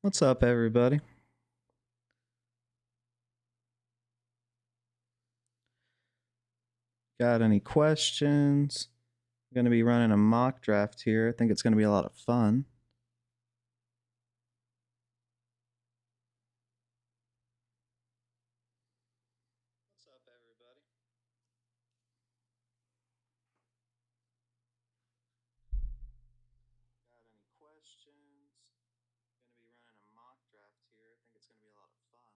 What's up, everybody? Got any questions? I'm going to be running a mock draft here. I think it's going to be a lot of fun. What's up, everybody? Got any questions? I'm going to be running a mock draft here. I think it's going to be a lot of fun.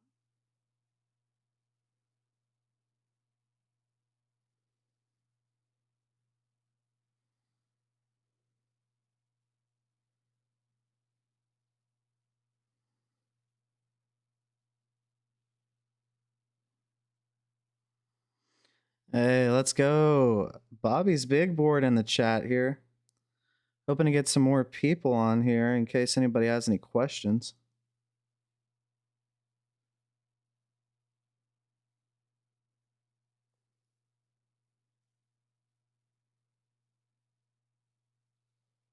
Hey, let's go. Bobby's big board in the chat here. Hoping to get some more people on here in case anybody has any questions.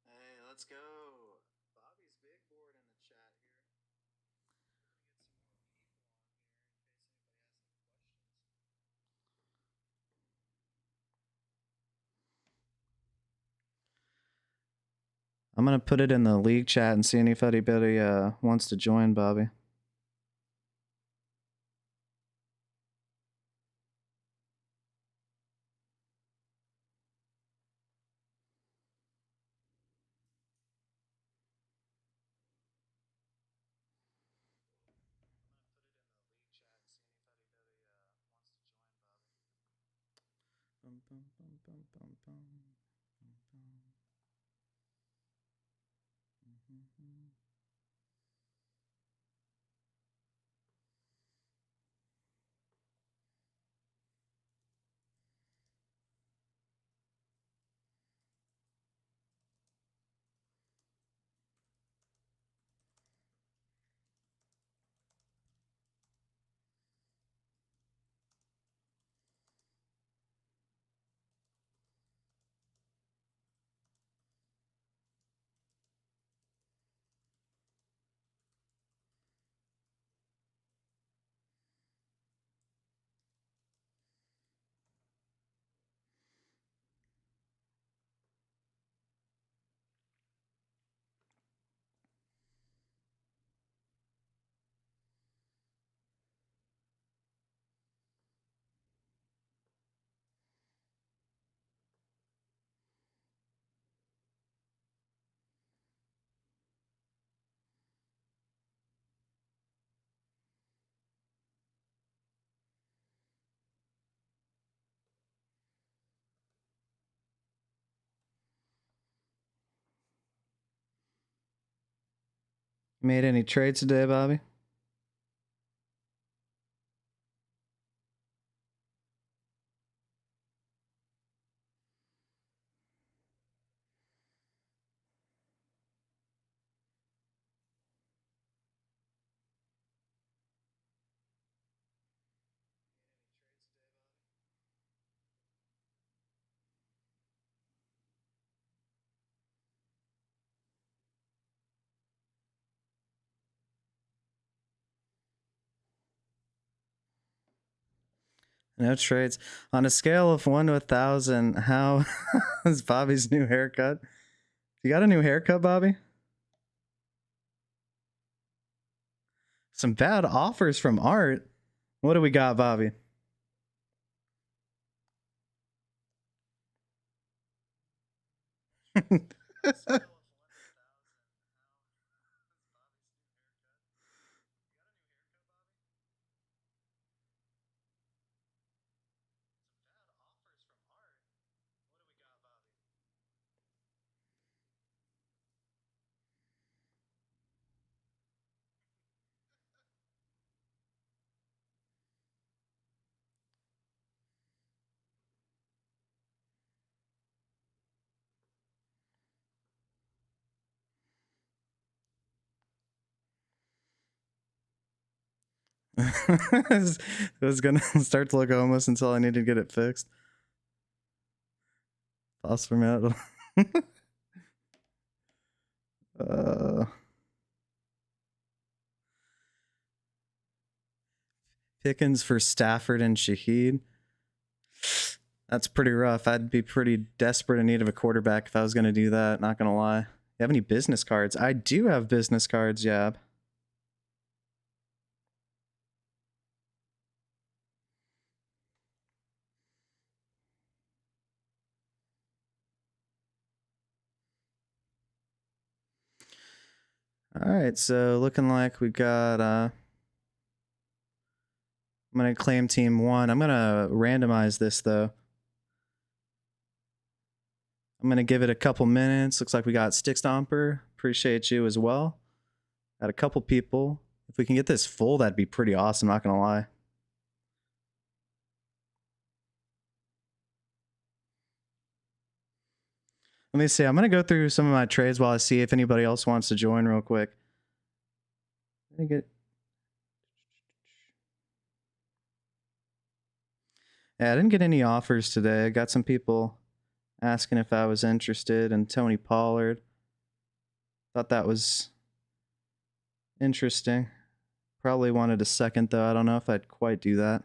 Hey, let's go. Bobby's big board in the chat here. I'm going to put it in the league chat and see if anybody wants to join, Bobby. Bum, bum, bum, bum, bum, bum, bum. Mm-hmm. Made any trades today, Bobby? No trades. On a scale of 1 to 1,000, how is Bobby's new haircut? You got a new haircut, Bobby? Some bad offers from Art. What do we got, Bobby? It was gonna start to look homeless until I needed to get it fixed. Phosphor metal. Pickens for Stafford and Shaheed. That's pretty rough. I'd be pretty desperate in need of a quarterback if I was going to do that. Not going to lie. You have any business cards? I do have business cards, Yab. All right, so looking like we got I'm going to claim team 1. I'm going to randomize this though. I'm going to give it a couple minutes. Looks like we got Stick Stomper. Appreciate you as well. Got a couple people. If we can get this full, that'd be pretty awesome, not going to lie. Let me see. I'm going to go through some of my trades while I see if anybody else wants to join real quick. I get... Yeah, I didn't get any offers today. I got some people asking if I was interested in Tony Pollard. Thought that was interesting. Probably wanted a second, though. I don't know if I'd quite do that.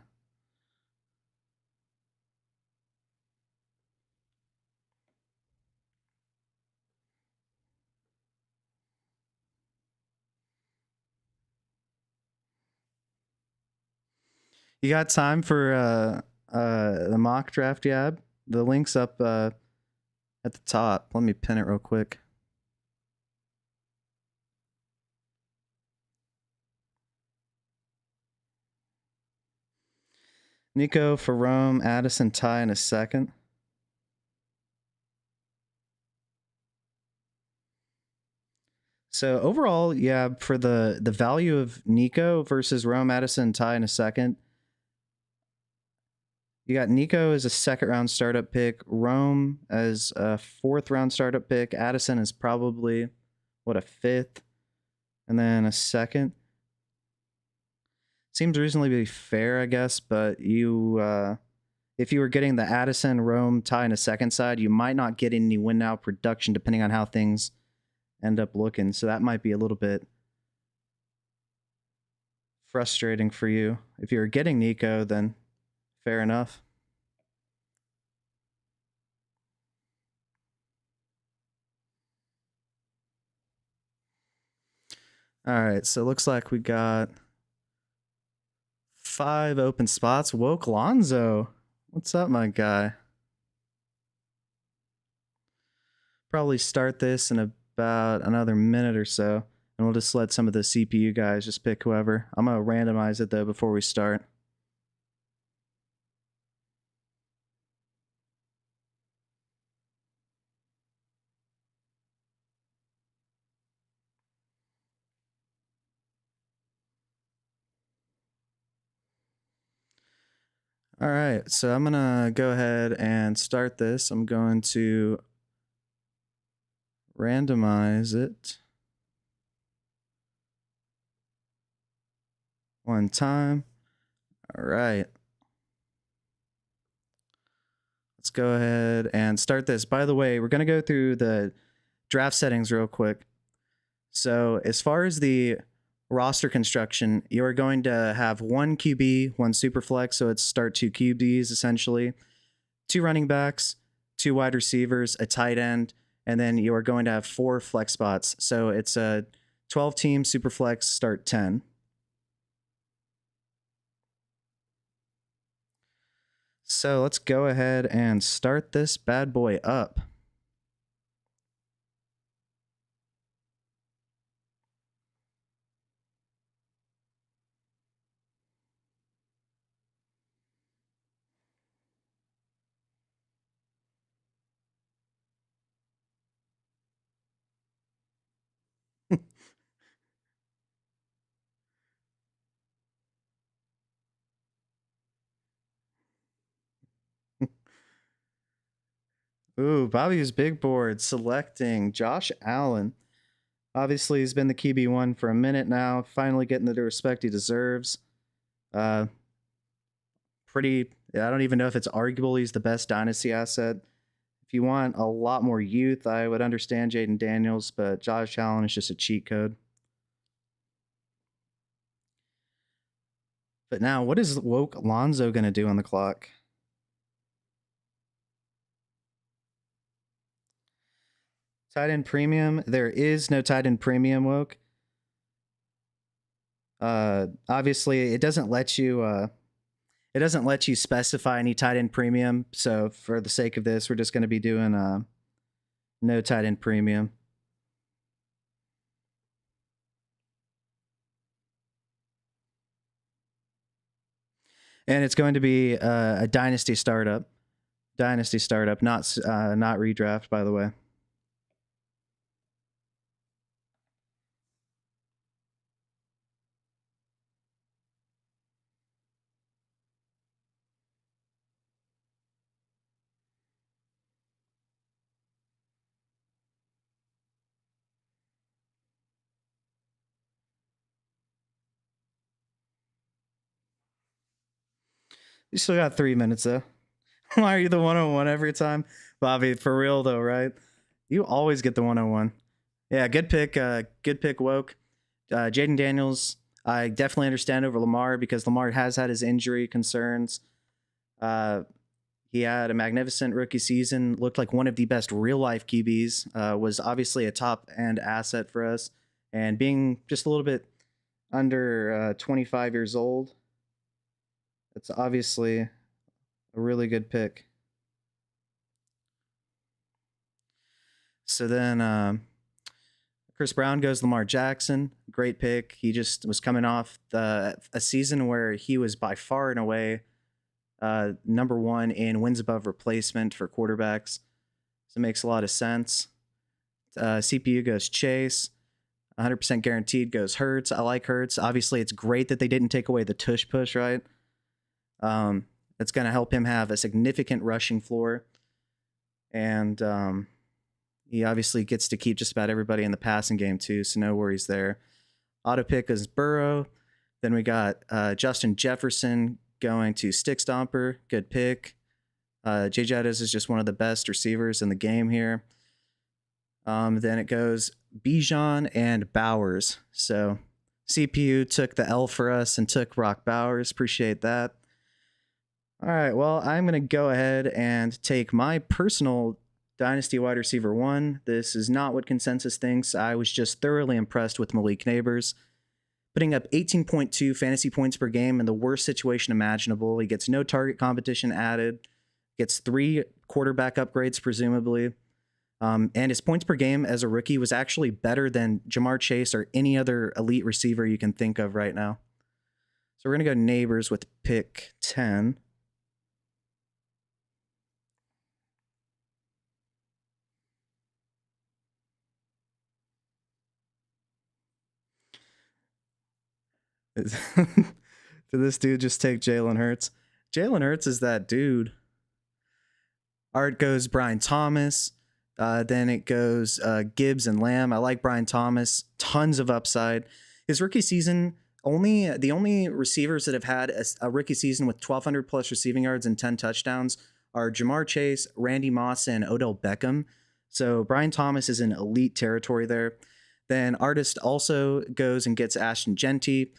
You got time for the mock draft, Yab? The link's up at the top. Let me pin it real quick. Nico for Rome, Addison, Ty in a second. So overall, yeah, for the value of Nico versus Rome, Addison, Ty in a second. You got Nico as a second round startup pick, Rome as a fourth round startup pick, Addison is probably a fifth, and then a second. Seems reasonably fair, I guess, but you if you were getting the Addison, Rome, Ty in a second side, you might not get any win now production depending on how things end up looking. So that might be a little bit frustrating for you. If you're getting Nico, then fair enough. All right, so it looks like we got 5 open spots. Woke Lonzo. What's up, my guy? Probably start this in about another minute or so, and we'll just let some of the CPU guys just pick whoever. I'm going to randomize it, though, before we start. All right, so I'm going to go ahead and start this. I'm going to randomize it one time. All right. Let's go ahead and start this. By the way, we're going to go through the draft settings real quick. So as far as the roster construction, you're going to have 1 QB, 1 super flex, so it's start 2 QBs essentially, 2 running backs, 2 wide receivers, a tight end, and then you are going to have 4 flex spots. So it's a 12-team super flex, start 10. So let's go ahead and start this bad boy up. Ooh, Bobby's big board selecting Josh Allen. Obviously, he's been the QB1 for a minute now, finally getting the respect he deserves. Uh, pretty. I don't even know if it's arguable he's the best dynasty asset. If you want a lot more youth, I would understand Jaden Daniels, but Josh Allen is just a cheat code. But now, what is woke Lonzo going to do on the clock? Tight end premium. There is no tight end premium woke. Obviously, it doesn't let you specify any tight end premium. So for the sake of this, we're just going to be doing no tight end premium. And it's going to be a dynasty startup. Dynasty startup, not redraft, by the way. You still got 3 minutes though. Why are you the 101 every time? Bobby, for real though, right? You always get the 101. Yeah, good pick. Good pick, woke. Jaden Daniels, I definitely understand over Lamar because Lamar has had his injury concerns. He had a magnificent rookie season, looked like one of the best real life QBs, was obviously a top end asset for us. And being just a little bit under 25 years old, it's obviously a really good pick. So then Chris Brown goes Lamar Jackson. Great pick. He just was coming off a season where he was by far and away number one in wins above replacement for quarterbacks. So it makes a lot of sense. CPU goes Chase. 100% guaranteed goes Hurts. I like Hurts. Obviously, it's great that they didn't take away the tush push, right? It's going to help him have a significant rushing floor. And he obviously gets to keep just about everybody in the passing game, too, so no worries there. Auto pick is Burrow. Then we got Justin Jefferson going to Stick Stomper. Good pick. Jay Jettis is just one of the best receivers in the game here. Then it goes Bijan and Bowers. So CPU took the L for us and took Brock Bowers. Appreciate that. All right, well, I'm going to go ahead and take my personal Dynasty wide receiver 1. This is not what consensus thinks. I was just thoroughly impressed with Malik Neighbors. Putting up 18.2 fantasy points per game in the worst situation imaginable. He gets no target competition added. Gets 3 quarterback upgrades, presumably. And his points per game as a rookie was actually better than Jamar Chase or any other elite receiver you can think of right now. So we're going to go Neighbors with pick 10. Did this dude just take Jalen Hurts? Jalen Hurts is that dude. Art goes Brian Thomas. Then it goes Gibbs and Lamb. I like Brian Thomas. Tons of upside. His rookie season, the only receivers that have had a rookie season with 1,200 plus receiving yards and 10 touchdowns are Jamar Chase, Randy Moss, and Odell Beckham. So Brian Thomas is in elite territory there. Then Artist also goes and gets Ashton Genty.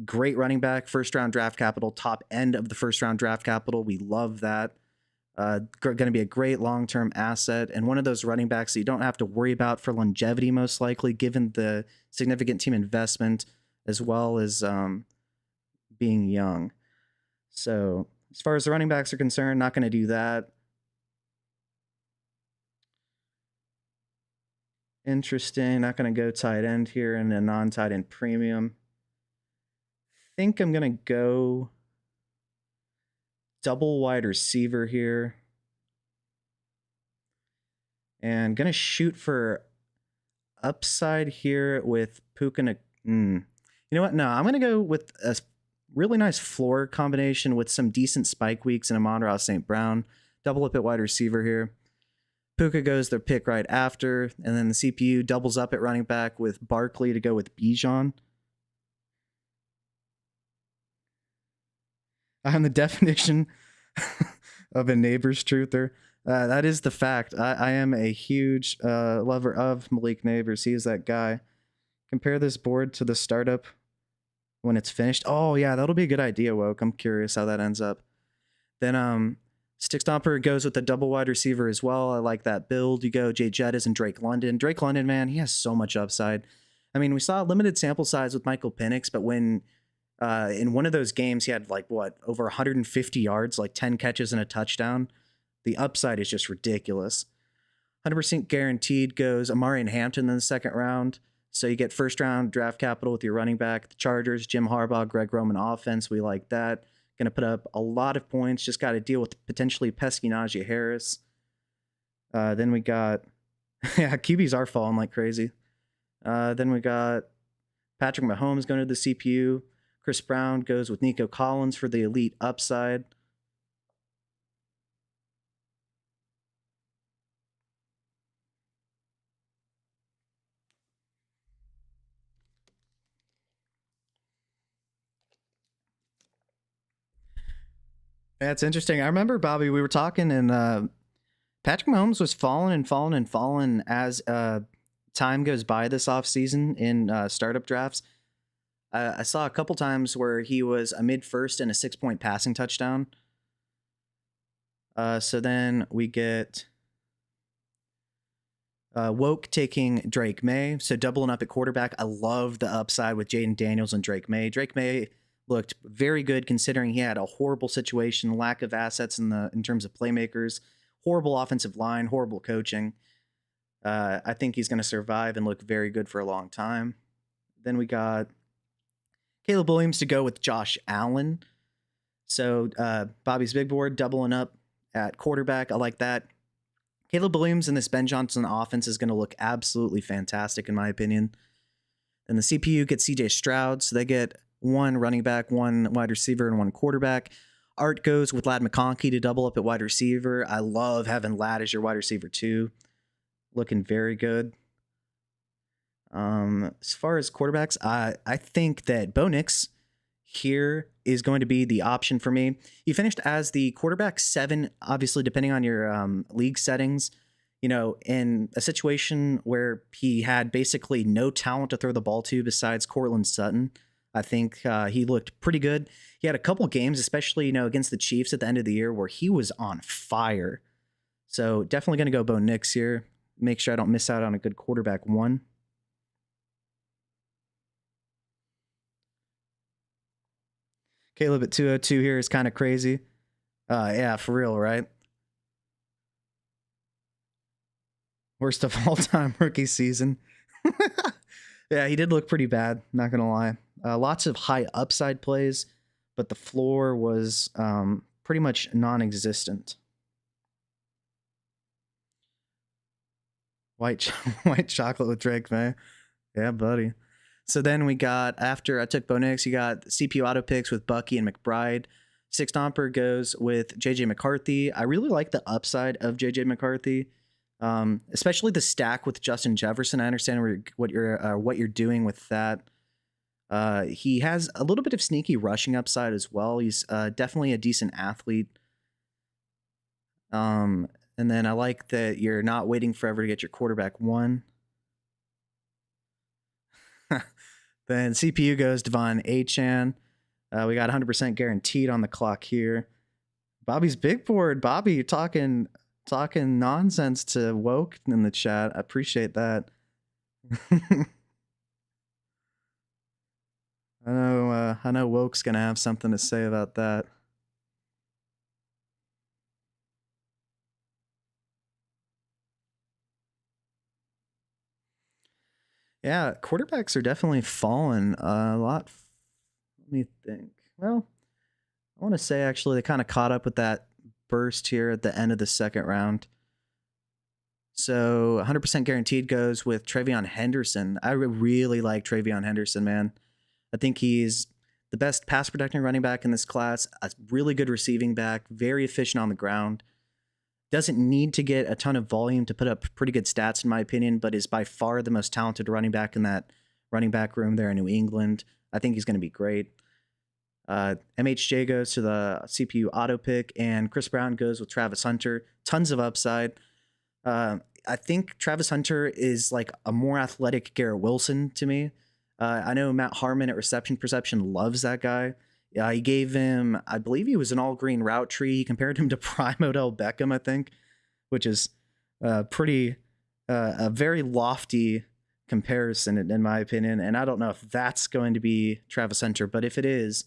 Great running back, first round draft capital, top end of the first round draft capital. We love that. Going to be a great long-term asset and one of those running backs that you don't have to worry about for longevity, most likely, given the significant team investment as well as being young. So as far as the running backs are concerned, not going to do that. Interesting. Not going to go tight end here in a non-tight end premium. Think I'm going to go double wide receiver here. And going to shoot for upside here with Puka. You know what? No, I'm going to go with a really nice floor combination with some decent spike weeks and Amon-Ra St. Brown. Double up at wide receiver here. Puka goes their pick right after. And then the CPU doubles up at running back with Barkley to go with Bijan. I'm the definition of a neighbor's truther. That is the fact. I am a huge lover of Malik Neighbors. He is that guy. Compare this board to the startup when it's finished. Oh yeah, that'll be a good idea, Woke. I'm curious how that ends up. Then Stick Stomper goes with the double wide receiver as well. I like that build. You go Jay Jettis and Drake London. Drake London, man, he has so much upside. I mean, we saw a limited sample size with Michael Penix, but when in one of those games he had like what, over 150 yards, like 10 catches and a touchdown. The upside is just ridiculous. 100% guaranteed goes Amarian Hampton in the second round. So you get first round draft capital with your running back. The Chargers, Jim Harbaugh, Greg Roman offense. We like that. Going to put up a lot of points. Just got to deal with potentially pesky Najee Harris. Then we got, yeah, QBs are falling like crazy. Then we got Patrick Mahomes going to the CPU. Chris Brown goes with Nico Collins for the elite upside. That's interesting. I remember, Bobby, we were talking, and Patrick Mahomes was falling as time goes by this offseason in startup drafts. I saw a couple times where he was a mid-first and a 6-point passing touchdown. So then we get Woke taking Drake May, so doubling up at quarterback. I love the upside with Jaden Daniels and Drake May. Drake May looked very good considering he had a horrible situation, lack of assets in terms of playmakers, horrible offensive line, horrible coaching. I think he's going to survive and look very good for a long time. Then we got Caleb Williams to go with Josh Allen. So Bobby's big board doubling up at quarterback. I like that. Caleb Williams and this Ben Johnson offense is going to look absolutely fantastic in my opinion. And the CPU gets CJ Stroud, so they get one running back, one wide receiver, and one quarterback. Art goes with Ladd McConkey to double up at wide receiver. I love having Ladd as your wide receiver too. Looking very good. As far as quarterbacks, I think that Bo Nix here is going to be the option for me. He finished as the quarterback 7, obviously depending on your league settings. You know, in a situation where he had basically no talent to throw the ball to besides Cortland Sutton. I think he looked pretty good. He had a couple games, especially, you know, against the Chiefs at the end of the year where he was on fire. So definitely going to go Bo Nix here. Make sure I don't miss out on a good quarterback 1. Caleb at 202 here is kind of crazy. Yeah, for real, right? Worst of all time rookie season. Yeah, he did look pretty bad, not going to lie. Lots of high upside plays, but the floor was pretty much non-existent. White chocolate with Drake May. Yeah, buddy. So then we got, after I took Bo Nix, you got CPU auto picks with Bucky and McBride. Six Stomper goes with JJ McCarthy. I really like the upside of JJ McCarthy, especially the stack with Justin Jefferson. I understand what you're doing with that. He has a little bit of sneaky rushing upside as well. He's definitely a decent athlete. And then I like that you're not waiting forever to get your quarterback 1. Then CPU goes Devon Achane. We got 100% guaranteed on the clock here. Bobby's big board. Bobby, you're talking nonsense to Woke in the chat. I appreciate that. I know Woke's gonna have something to say about that. Yeah, quarterbacks are definitely falling a lot. Let me think. Well, I want to say actually they kind of caught up with that burst here at the end of the second round. So 100% guaranteed goes with TreVeyon Henderson. I really like TreVeyon Henderson, man. I think he's the best pass protecting running back in this class, a really good receiving back, very efficient on the ground. Doesn't need to get a ton of volume to put up pretty good stats, in my opinion, but is by far the most talented running back in that running back room there in New England. I think he's going to be great. MHJ goes to the CPU auto pick, and Chris Brown goes with Travis Hunter. Tons of upside. I think Travis Hunter is like a more athletic Garrett Wilson to me. I know Matt Harmon at Reception Perception loves that guy. Yeah, he gave him, I believe he was an all green route tree. He compared him to prime Odell Beckham, I think, which is pretty a very lofty comparison in my opinion. And I don't know if that's going to be Travis Hunter, but if it is,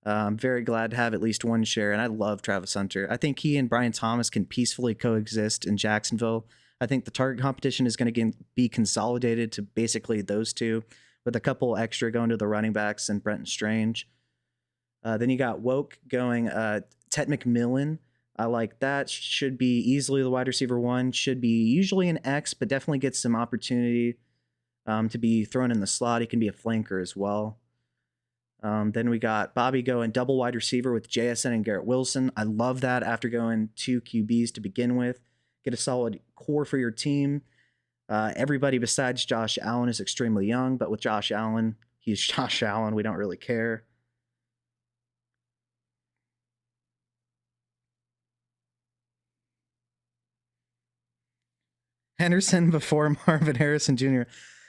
I'm very glad to have at least one share. And I love Travis Hunter. I think he and Brian Thomas can peacefully coexist in Jacksonville. I think the target competition is going to be consolidated to basically those two, with a couple extra going to the running backs and Brenton Strange. Then you got Woke going Ted McMillan. I like that. Should be easily the wide receiver one. Should be usually an X, but definitely gets some opportunity to be thrown in the slot. He can be a flanker as well. Then we got Bobby going double wide receiver with JSN and Garrett Wilson. I love that after going 2 QBs to begin with. Get a solid core for your team. Everybody besides Josh Allen is extremely young, but with Josh Allen, he's Josh Allen. We don't really care. Henderson before Marvin Harrison Jr.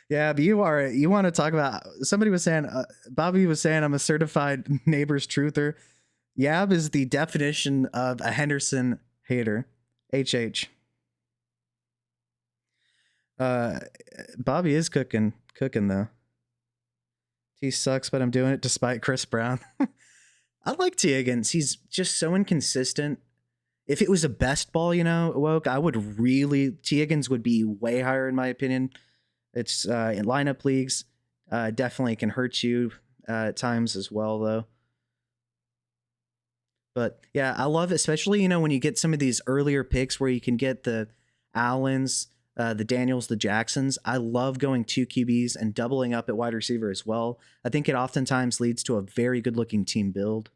Yeah, but you want to talk about, somebody was saying, Bobby was saying I'm a certified neighbor's truther. Yab is the definition of a Henderson hater. HH. Bobby is cooking though. He sucks, but I'm doing it despite Chris Brown. I like T. Higgins. He's just so inconsistent. If it was a best ball, Woke, I would really, T. Higgins would be way higher in my opinion. It's in lineup leagues, definitely can hurt you at times as well, though. But yeah, I love it, especially, when you get some of these earlier picks where you can get the Allens, the Daniels, the Jacksons. I love going 2 QBs and doubling up at wide receiver as well. I think it oftentimes leads to a very good looking team build.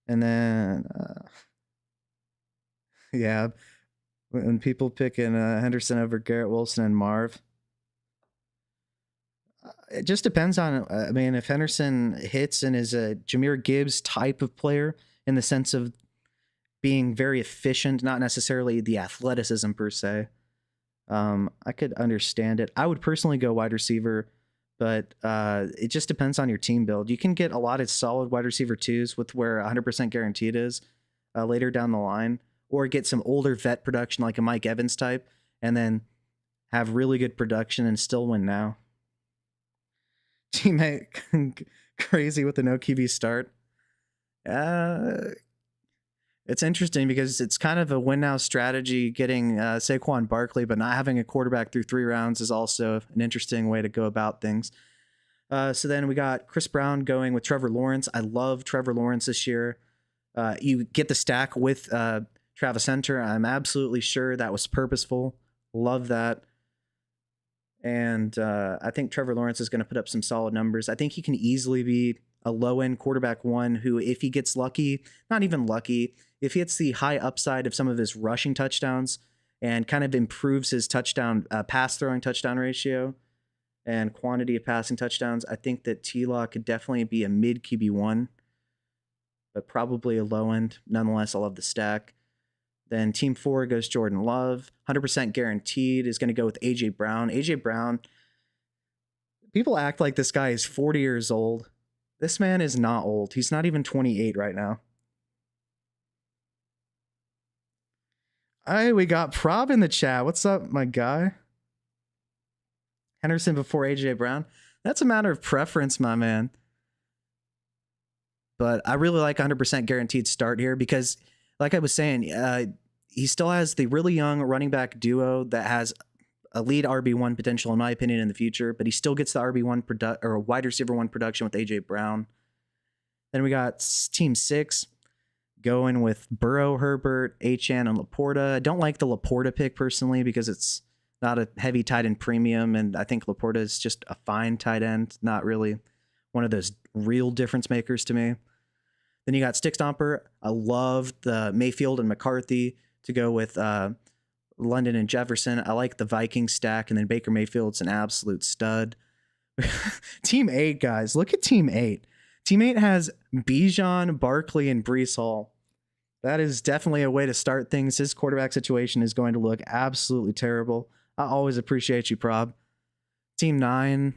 And then, yeah, when people picking Henderson over Garrett Wilson and Marv, it just depends on, I mean, if Henderson hits and is a Jahmyr Gibbs type of player in the sense of being very efficient, not necessarily the athleticism per se, I could understand it. I would personally go wide receiver, but it just depends on your team build. You can get a lot of solid wide receiver 2s with where 100% guaranteed is later down the line, or get some older vet production like a Mike Evans type, and then have really good production and still win now. Teammate crazy with the no QB start. It's interesting because it's kind of a win now strategy. Getting Saquon Barkley, but not having a quarterback through 3 rounds is also an interesting way to go about things. So then we got Chris Brown going with Trevor Lawrence. I love Trevor Lawrence this year. You get the stack with Travis Hunter. I'm absolutely sure that was purposeful. Love that. And I think Trevor Lawrence is going to put up some solid numbers. I think he can easily be a low-end quarterback 1 who, if he gets lucky, not even lucky, if he hits the high upside of some of his rushing touchdowns and kind of improves his touchdown pass-throwing touchdown ratio and quantity of passing touchdowns, I think that T-Law could definitely be a mid QB1, but probably a low-end. Nonetheless, I love the stack. Then team 4 goes Jordan Love. 100% guaranteed is going to go with A.J. Brown. A.J. Brown, people act like this guy is 40 years old. This man is not old. He's not even 28 right now. Hey, we got Prob in the chat. What's up, my guy? Henderson before A.J. Brown. That's a matter of preference, my man. But I really like 100% guaranteed start here because, like I was saying, he still has the really young running back duo that has a lead RB1 potential, in my opinion, in the future, but he still gets the RB1 or wide receiver 1 production with A.J. Brown. Then we got team 6 going with Burrow, Herbert, Achane, and Laporta. I don't like the Laporta pick personally because it's not a heavy tight end premium, and I think Laporta is just a fine tight end, not really one of those real difference makers to me. Then you got Stick Stomper. I love the Mayfield and McCarthy to go with London and Jefferson. I like the Vikings stack, and then Baker Mayfield's an absolute stud. Team 8, guys. Look at Team 8. Teammate has Bijan, Barkley, and Brees Hall. That is definitely a way to start things. His quarterback situation is going to look absolutely terrible. I always appreciate you, Prob. Team 9,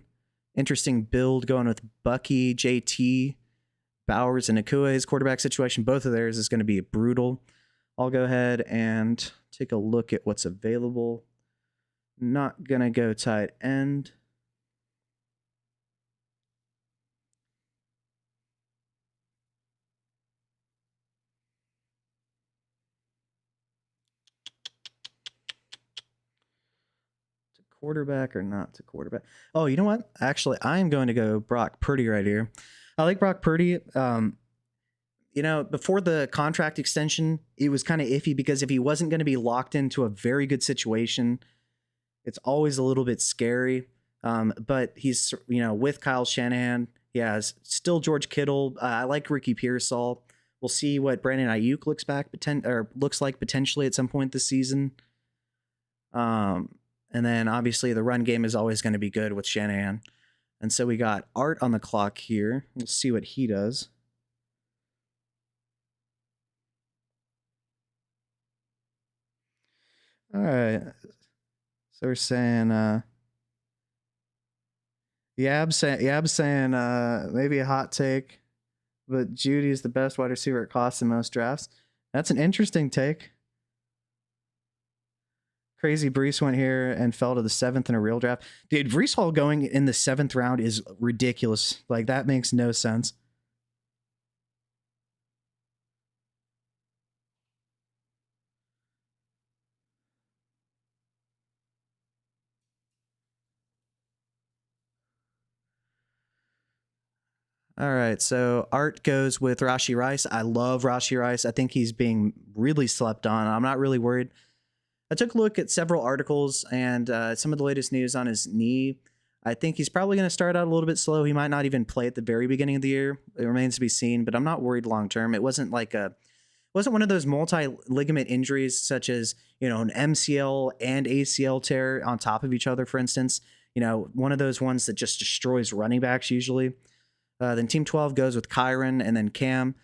interesting build going with Bucky, JT, Bowers, and Nakua. His quarterback situation, both of theirs is going to be brutal. I'll go ahead and take a look at what's available. Not going to go tight end. Quarterback or not to quarterback? Oh, you know what? Actually, I'm going to go Brock Purdy right here. I like Brock Purdy. Before the contract extension, it was kind of iffy because if he wasn't going to be locked into a very good situation, it's always a little bit scary. But he's, with Kyle Shanahan, he has still George Kittle. I like Ricky Pearsall. We'll see what Brandon Ayuk looks like potentially at some point this season. And then obviously the run game is always going to be good with Shanahan. And so we got Art on the clock here. We'll see what he does. All right. So we're saying Yab saying maybe a hot take, but Judy's the best wide receiver at cost in most drafts. That's an interesting take. Crazy Brees went here and fell to the 7th in a real draft. Dude, Brees Hall going in the 7th round is ridiculous. Like, that makes no sense. All right, so Art goes with Rashee Rice. I love Rashee Rice. I think he's being really slept on. I'm not really worried. I took a look at several articles and some of the latest news on his knee. I think he's probably going to start out a little bit slow. He might not even play at the very beginning of the year. It remains to be seen, but I'm not worried long term. It wasn't one of those multi-ligament injuries such as, an MCL and ACL tear on top of each other, for instance. One of those ones that just destroys running backs usually. Then Team 12 goes with Kyron and then Cam.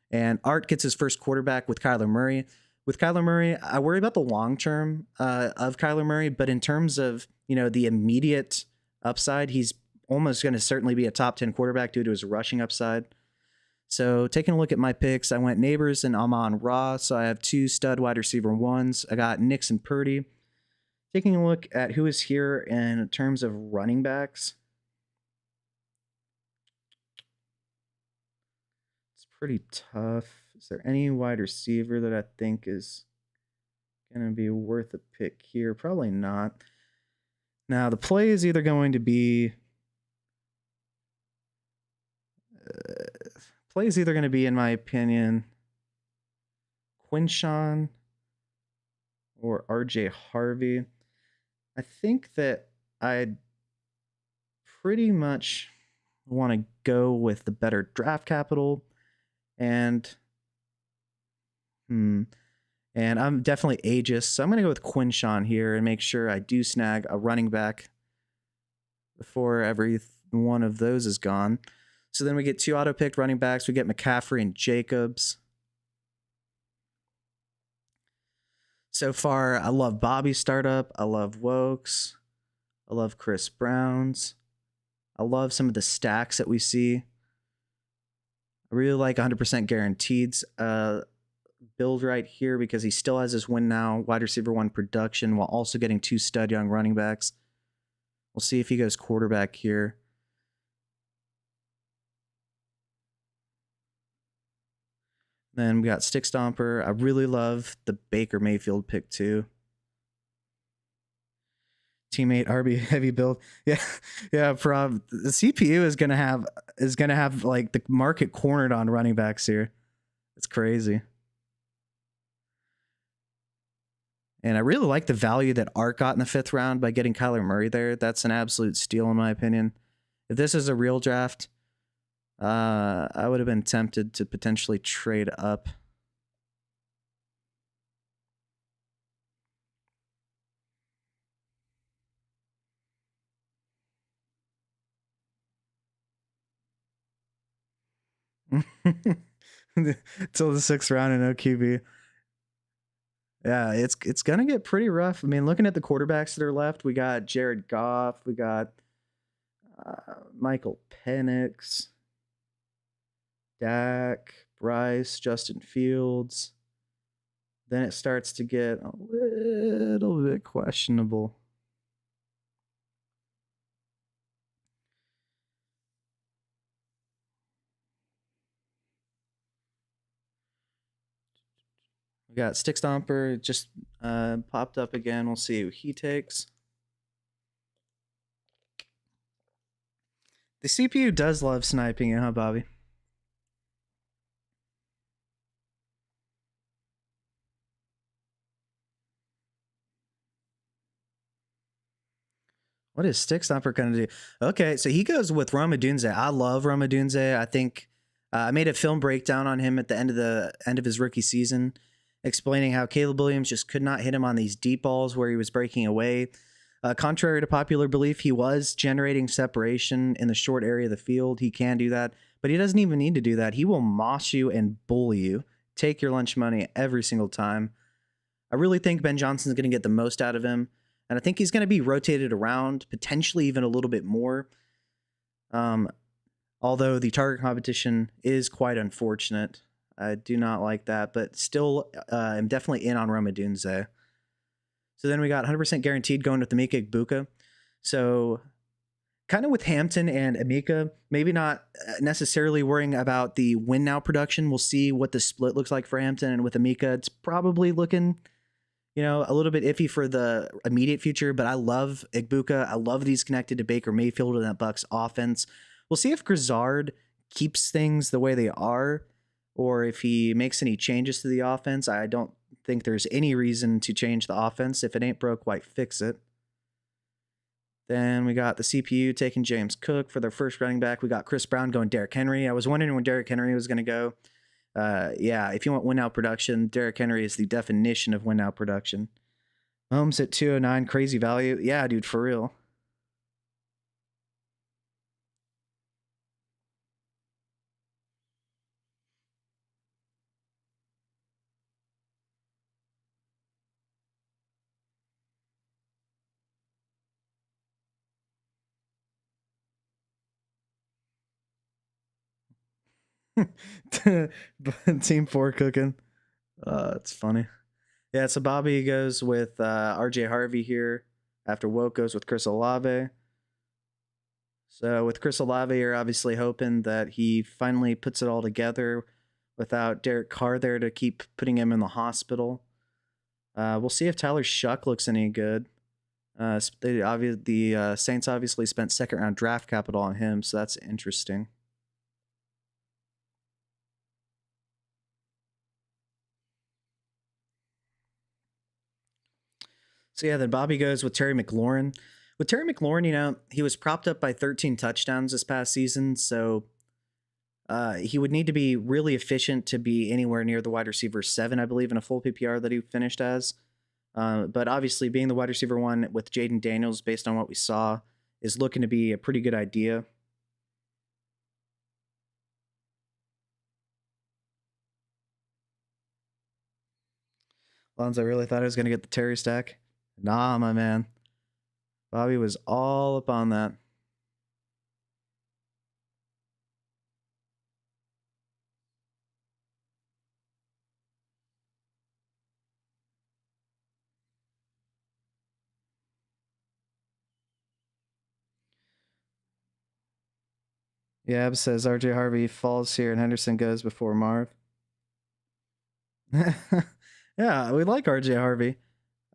And Art gets his first quarterback with Kyler Murray. With Kyler Murray, I worry about the long term of Kyler Murray, but in terms of, the immediate upside, he's almost going to certainly be a top 10 quarterback due to his rushing upside. So taking a look at my picks, I went Neighbors and Amon-Ra. So I have 2 stud wide receiver ones. I got Nix and Purdy. Taking a look at who is here in terms of running backs. It's pretty tough. Is there any wide receiver that I think is going to be worth a pick here? Probably not. Now, the play is either going to be... in my opinion, Quinshawn or RJ Harvey. I think that I'd pretty much want to go with the better draft capital and I'm definitely ageist, so I'm going to go with Quinshawn here and make sure I do snag a running back before every one of those is gone. So then we get 2 auto-picked running backs. We get McCaffrey and Jacobs. So far, I love Bobby's startup. I love Wokes. I love Chris Brown's. I love some of the stacks that we see. I really like 100% guaranteed's build right here because he still has his win now wide receiver 1 production while also getting 2 stud young running backs. We'll see if he goes quarterback here. Then we got Stick Stomper. I really love the Baker Mayfield pick too. Teammate RB heavy build. Yeah, Prob. The CPU is gonna have like the market cornered on running backs here. It's crazy. And I really like the value that Art got in the 5th round by getting Kyler Murray there. That's an absolute steal in my opinion. If this is a real draft, I would have been tempted to potentially trade up. Till the sixth round and no QB. Yeah, it's gonna get pretty rough. I mean, looking at the quarterbacks that are left, we got Jared Goff, we got Michael Penix, Dak, Bryce, Justin Fields. Then it starts to get a little bit questionable. We got Stick Stomper just popped up again. We'll see who he takes. The CPU does love sniping you, huh, Bobby? What is Stick Stomper going to do? Okay, so he goes with Rome Odunze. I love Rome Odunze. I think I made a film breakdown on him at the end of his rookie season, explaining how Caleb Williams just could not hit him on these deep balls where he was breaking away. Contrary to popular belief, he was generating separation in the short area of the field. He can do that, but he doesn't even need to do that. He will moss you and bully you, take your lunch money every single time. I really think Ben Johnson's going to get the most out of him, and I think he's going to be rotated around, potentially even a little bit more. Although the target competition is quite unfortunate. I do not like that, but still, I'm definitely in on Rome Odunze. So then we got 100% guaranteed going with Emeka Egbuka. So kind of with Hampton and Emeka, maybe not necessarily worrying about the win now production. We'll see what the split looks like for Hampton, and with Emeka, it's probably looking, a little bit iffy for the immediate future, but I love Egbuka. I love that he's connected to Baker Mayfield in that Bucs offense. We'll see if Grizzard keeps things the way they are, or if he makes any changes to the offense. I don't think there's any reason to change the offense. If it ain't broke, why fix it? Then we got the CPU taking James Cook for their first running back. We got Chris Brown going Derrick Henry. I was wondering when Derrick Henry was going to go. Yeah, if you want win out production, Derrick Henry is the definition of win out production. Mahomes at 209, crazy value. Yeah, dude, for real. Team 4 cooking. It's funny. Yeah, so Bobby goes with RJ Harvey here. After Woke goes with Chris Olave. So with Chris Olave, you're obviously hoping that he finally puts it all together without Derek Carr there to keep putting him in the hospital. We'll see if Tyler Shuck looks any good. The Saints obviously spent second round draft capital on him, so that's interesting. So yeah, then Bobby goes with Terry McLaurin. With Terry McLaurin, he was propped up by 13 touchdowns this past season, so he would need to be really efficient to be anywhere near the wide receiver 7, I believe, in a full PPR that he finished as. But obviously, being the wide receiver 1 with Jaden Daniels, based on what we saw, is looking to be a pretty good idea. Lonzo really thought I was going to get the Terry stack. Nah, my man. Bobby was all up on that. Yeah, Ab says RJ Harvey falls here and Henderson goes before Marv. Yeah, we like RJ Harvey.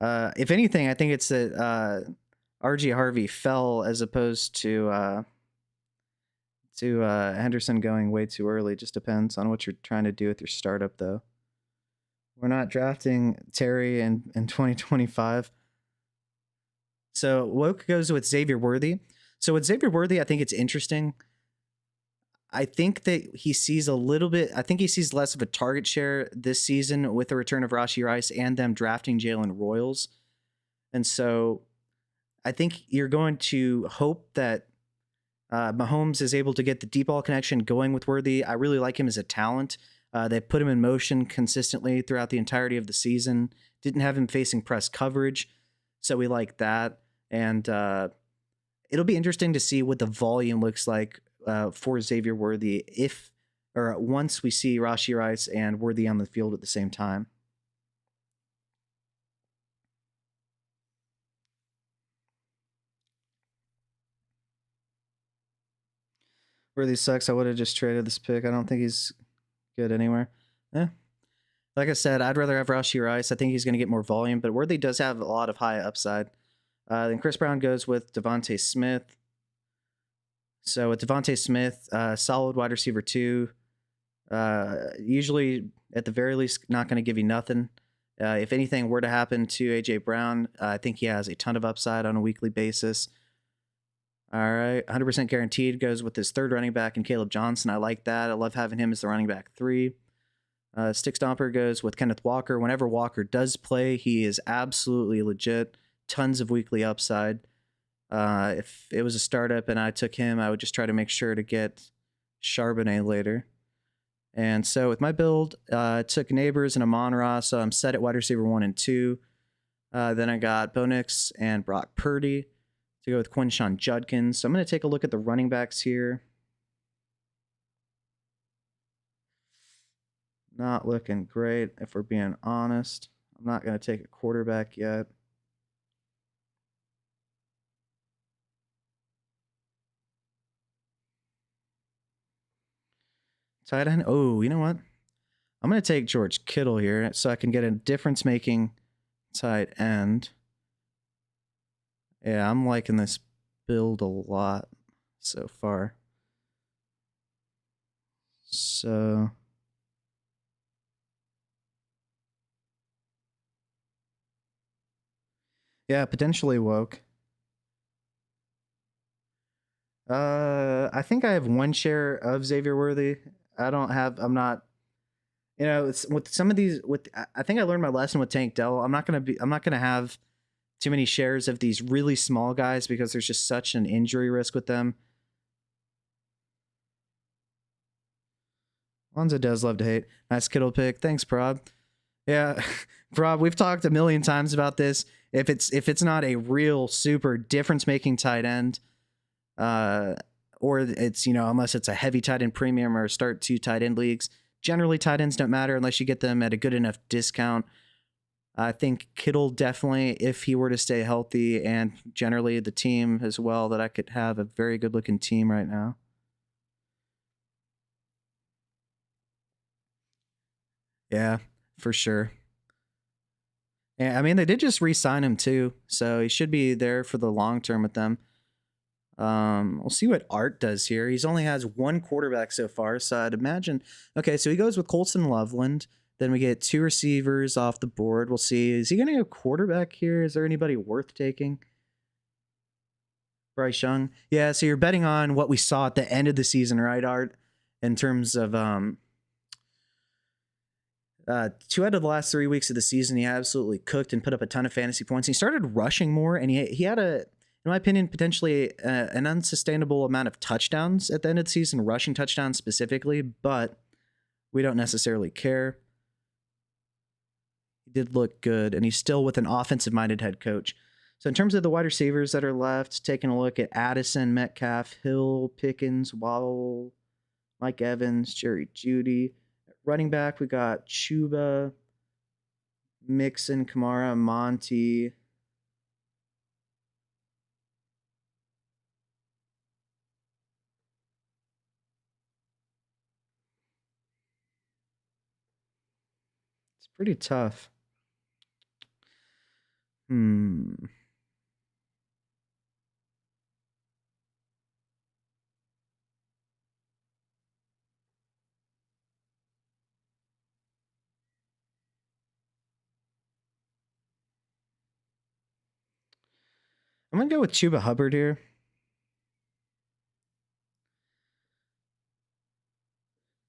If anything, I think it's that RJ Harvey fell as opposed to Henderson going way too early. Just depends on what you're trying to do with your startup, though. We're not drafting Terry in 2025. So Woke goes with Xavier Worthy. So with Xavier Worthy, I think it's interesting. I think that he sees he sees less of a target share this season with the return of Rashee Rice and them drafting Jalen Royals. And so I think you're going to hope that Mahomes is able to get the deep ball connection going with Worthy. I really like him as a talent. They put him in motion consistently throughout the entirety of the season. Didn't have him facing press coverage, so we like that. And it'll be interesting to see what the volume looks like for Xavier Worthy if or once we see Rashee Rice and Worthy on the field at the same time. Worthy sucks. I would have just traded this pick. I don't think he's good anywhere. Yeah. Like I said, I'd rather have Rashee Rice. I think he's going to get more volume, but Worthy does have a lot of high upside. Then Chris Brown goes with Devontae Smith. So with Devontae Smith, solid wide receiver 2. Usually, at the very least, not going to give you nothing. If anything were to happen to A.J. Brown, I think he has a ton of upside on a weekly basis. All right, 100% guaranteed goes with his third running back and Caleb Johnson. I like that. I love having him as the running back 3. Stick Stomper goes with Kenneth Walker. Whenever Walker does play, he is absolutely legit. Tons of weekly upside. If it was a startup and I took him, I would just try to make sure to get Charbonnet later. And so with my build, I took Neighbors and Amon-Ra, so I'm set at wide receiver 1 and 2. Then I got Bo Nix and Brock Purdy to go with Quinshon Judkins. So I'm going to take a look at the running backs here. Not looking great, if we're being honest. I'm not going to take a quarterback yet. Tight end. Oh, you know what? I'm going to take George Kittle here so I can get a difference-making tight end. Yeah, I'm liking this build a lot so far. So yeah, potentially woke. I think I have 1 share of Xavier Worthy. I'm not, it's with some of these, I think I learned my lesson with Tank Dell. I'm not going to have too many shares of these really small guys because there's just such an injury risk with them. Lonzo does love to hate. Nice Kittle pick. Thanks, Prob. Yeah, Prob, we've talked a million times about this. If it's not a real super difference-making tight end, or it's, unless it's a heavy tight end premium or start 2 tight end leagues, generally tight ends don't matter unless you get them at a good enough discount. I think Kittle definitely, if he were to stay healthy, and generally the team as well, that I could have a very good looking team right now. Yeah, for sure. Yeah, I mean, they did just re-sign him too, so he should be there for the long term with them. We'll see what Art does here. He's only has 1 quarterback so far, so I'd imagine. Okay, so he goes with Colston Loveland. Then we get 2 receivers off the board. We'll see. Is he going to go quarterback here? Is there anybody worth taking? Bryce Young. Yeah, so you're betting on what we saw at the end of the season, right, Art? In terms of 2 out of the last 3 weeks of the season, he absolutely cooked and put up a ton of fantasy points. He started rushing more, and he had in my opinion, potentially an unsustainable amount of touchdowns at the end of the season, rushing touchdowns specifically, but we don't necessarily care. He did look good, and he's still with an offensive-minded head coach. So in terms of the wide receivers that are left, taking a look at Addison, Metcalf, Hill, Pickens, Waddle, Mike Evans, Jerry Jeudy. Running back, we got Chuba, Mixon, Kamara, Monty. It's pretty tough. I'm going to go with Chuba Hubbard here.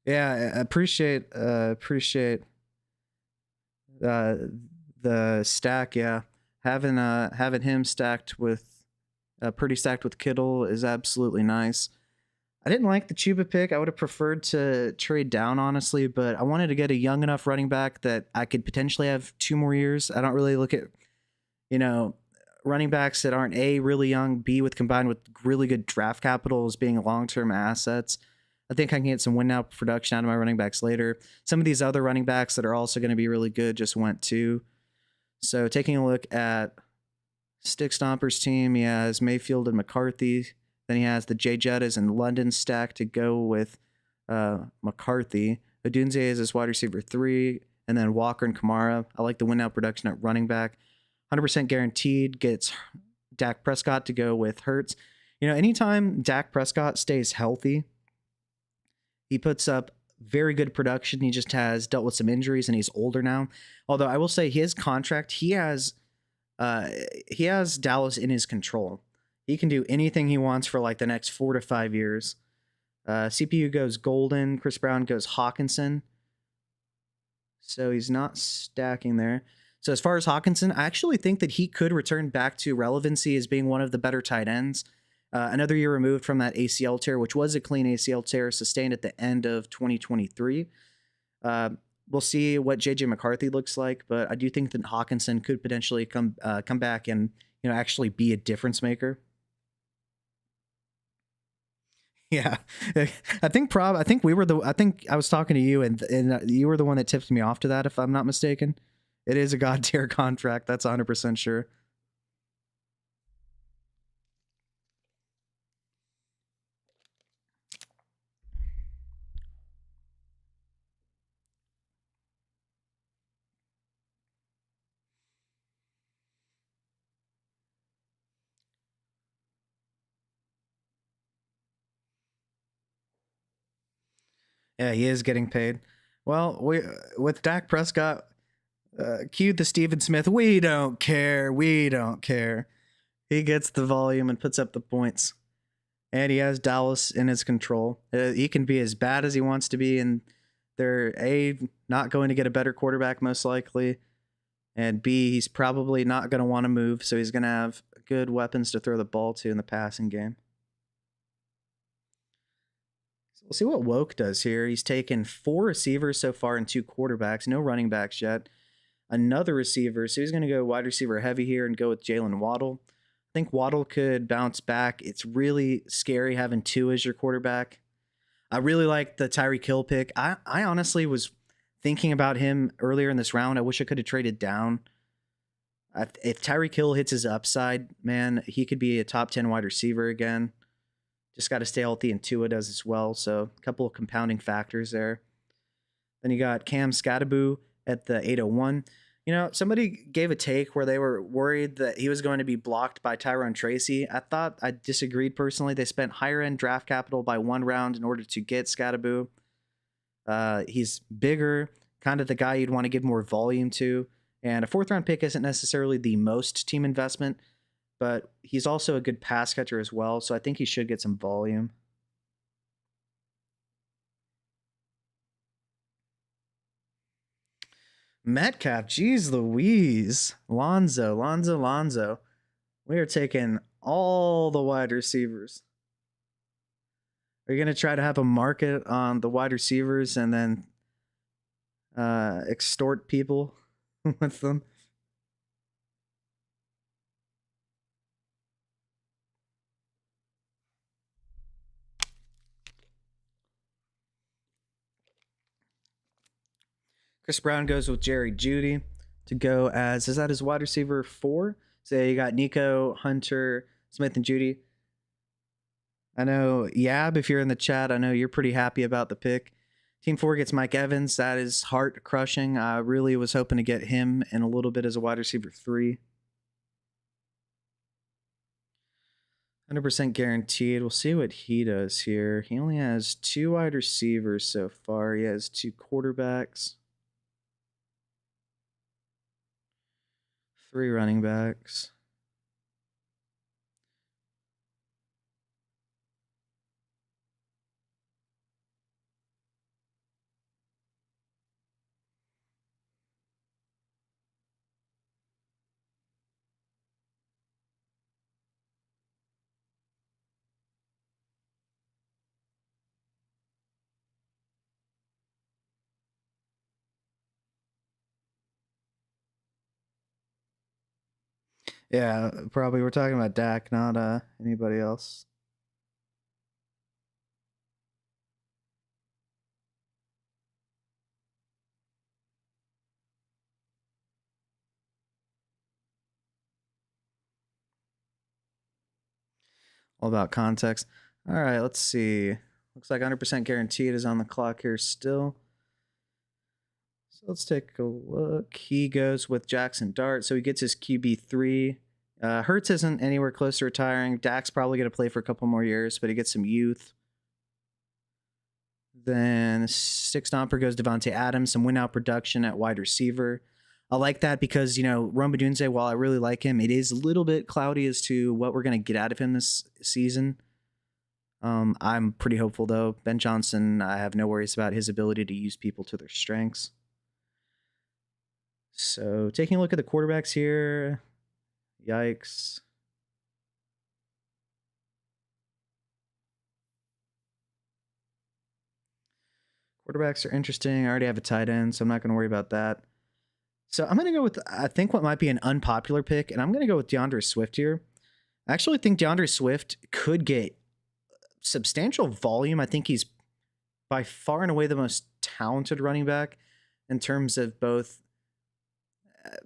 Yeah, I appreciate the stack. Yeah, having him stacked with pretty stacked with Kittle is absolutely nice. I didn't like the Chuba pick. I would have preferred to trade down, honestly, but I wanted to get a young enough running back that I could potentially have 2 more years. I don't really look at, you know, running backs that aren't A, really young, B, with combined with really good draft capital as being long-term assets. I think I can get some win now production out of my running backs later. Some of these other running backs that are also going to be really good just went too. So taking a look at Stick Stomper's team, he has Mayfield and McCarthy. Then he has the Jay Jettas and London stack to go with McCarthy. Odunze is his wide receiver 3, and then Walker and Kamara. I like the win now production at running back. 100% guaranteed gets Dak Prescott to go with Hurts. Anytime Dak Prescott stays healthy, he puts up very good production. He just has dealt with some injuries and he's older now. Although I will say his contract, he has Dallas in his control. He can do anything he wants for like the next 4 to 5 years. CPU goes Golden. Chris Brown goes Hawkinson. So he's not stacking there. So as far as Hawkinson, I actually think that he could return back to relevancy as being one of the better tight ends. Another year removed from that ACL tear, which was a clean ACL tear sustained at the end of 2023. We'll see what JJ McCarthy looks like, but I do think that Hawkinson could potentially come back and actually be a difference maker. Yeah, I think I was talking to you and you were the one that tipped me off to that, if I'm not mistaken. It is a god tier contract. That's 100% sure. Yeah, he is getting paid. Well, with Dak Prescott, cue the Steven Smith. We don't care. We don't care. He gets the volume and puts up the points. And he has Dallas in his control. He can be as bad as he wants to be, and they're not going to get a better quarterback most likely, and B, he's probably not going to want to move, so he's going to have good weapons to throw the ball to in the passing game. So we'll see what Woke does here. He's taken 4 receivers so far and 2 quarterbacks, no running backs yet. Another receiver, so he's going to go wide receiver heavy here and go with Jalen Waddle. I think Waddle could bounce back. It's really scary having 2 as your quarterback. I really like the Tyreek Hill pick. I honestly was thinking about him earlier in this round. I wish I could have traded down. If Tyreek Hill hits his upside, man, he could be a top 10 wide receiver again. Just got to stay healthy, and Tua does as well. So a couple of compounding factors there. Then you got Cam Skattebo at the 801. Somebody gave a take where they were worried that he was going to be blocked by Tyrone Tracy. I disagreed personally. They spent higher end draft capital by 1 round in order to get Skattebo. He's bigger, kind of the guy you'd want to give more volume to. And a 4th round pick isn't necessarily the most team investment, but he's also a good pass catcher as well. So I think he should get some volume. Metcalf, geez Louise. Lonzo. We are taking all the wide receivers. Are you going to try to have a market on the wide receivers and then extort people with them? Chris Brown goes with Jerry Jeudy to go as, is that his wide receiver 4? So you got Nico, Hunter, Smith, and Jeudy. I know, Yab, if you're in the chat, I know you're pretty happy about the pick. Team 4 gets Mike Evans. That is heart crushing. I really was hoping to get him in a little bit as a wide receiver 3. 100% guaranteed. We'll see what he does here. He only has 2 wide receivers so far. He has 2 quarterbacks, 3 running backs. Yeah, probably we're talking about Dak, not anybody else. All about context. All right, let's see. Looks like 100% guaranteed is on the clock here still. So let's take a look. He goes with Jackson Dart, so he gets his QB3. Hurts isn't anywhere close to retiring. Dak's probably going to play for a couple more years, but he gets some youth. Then 6 Stomper goes Devontae Adams, some win-out production at wide receiver. I like that because, Rome Odunze, while I really like him, it is a little bit cloudy as to what we're going to get out of him this season. I'm pretty hopeful, though. Ben Johnson, I have no worries about his ability to use people to their strengths. So taking a look at the quarterbacks here. Yikes. Quarterbacks are interesting. I already have a tight end, so I'm not going to worry about that. So I'm going to go with, I think, what might be an unpopular pick, and I'm going to go with DeAndre Swift here. I actually think DeAndre Swift could get substantial volume. I think he's by far and away the most talented running back in terms of both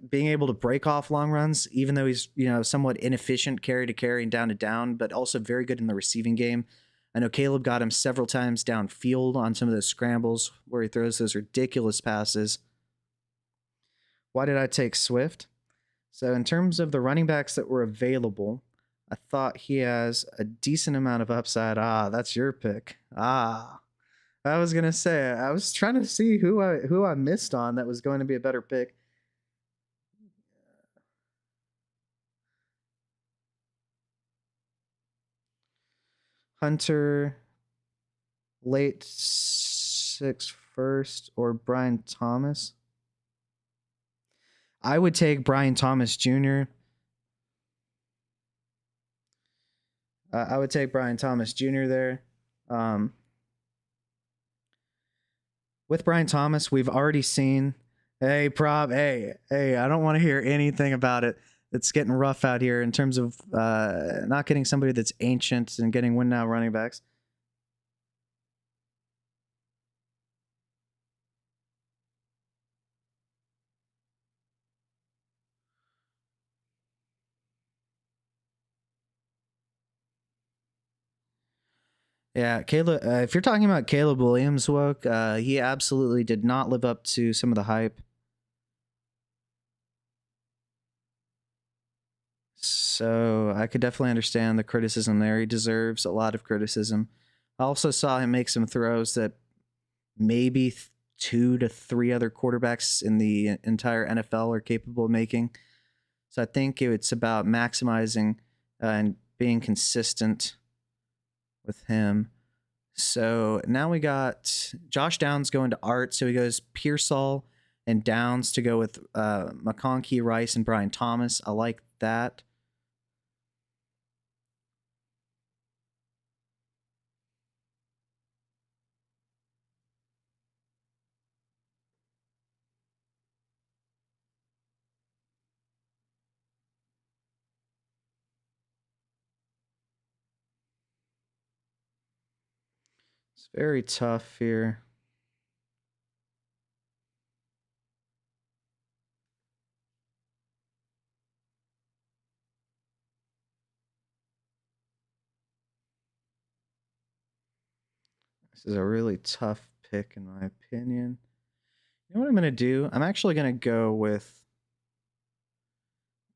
being able to break off long runs, even though he's, somewhat inefficient carry to carry and down, but also very good in the receiving game. I know Caleb got him several times downfield on some of those scrambles where he throws those ridiculous passes. Why did I take Swift? So in terms of the running backs that were available, I thought he has a decent amount of upside. That's your pick. I was gonna say, I was trying to see who I missed on that was going to be a better pick. Hunter, late 6th first, or Brian Thomas. I would take Brian Thomas Jr. I would take Brian Thomas Jr. there. With Brian Thomas, we've already seen. Hey, I don't want to hear anything about it. It's getting rough out here in terms of not getting somebody that's ancient and getting win now running backs. Yeah, Caleb. If you're talking about Caleb Williams, Woke, he absolutely did not live up to some of the hype. So I could definitely understand the criticism there. He deserves a lot of criticism. I also saw him make some throws that maybe 2 to 3 other quarterbacks in the entire NFL are capable of making. So I think it's about maximizing and being consistent with him. So now we got Josh Downs going to Art. So he goes Pearsall and Downs to go with McConkey, Rice, and Brian Thomas. I like that. It's very tough here. This is a really tough pick, in my opinion. You know what I'm going to do? I'm actually going to go with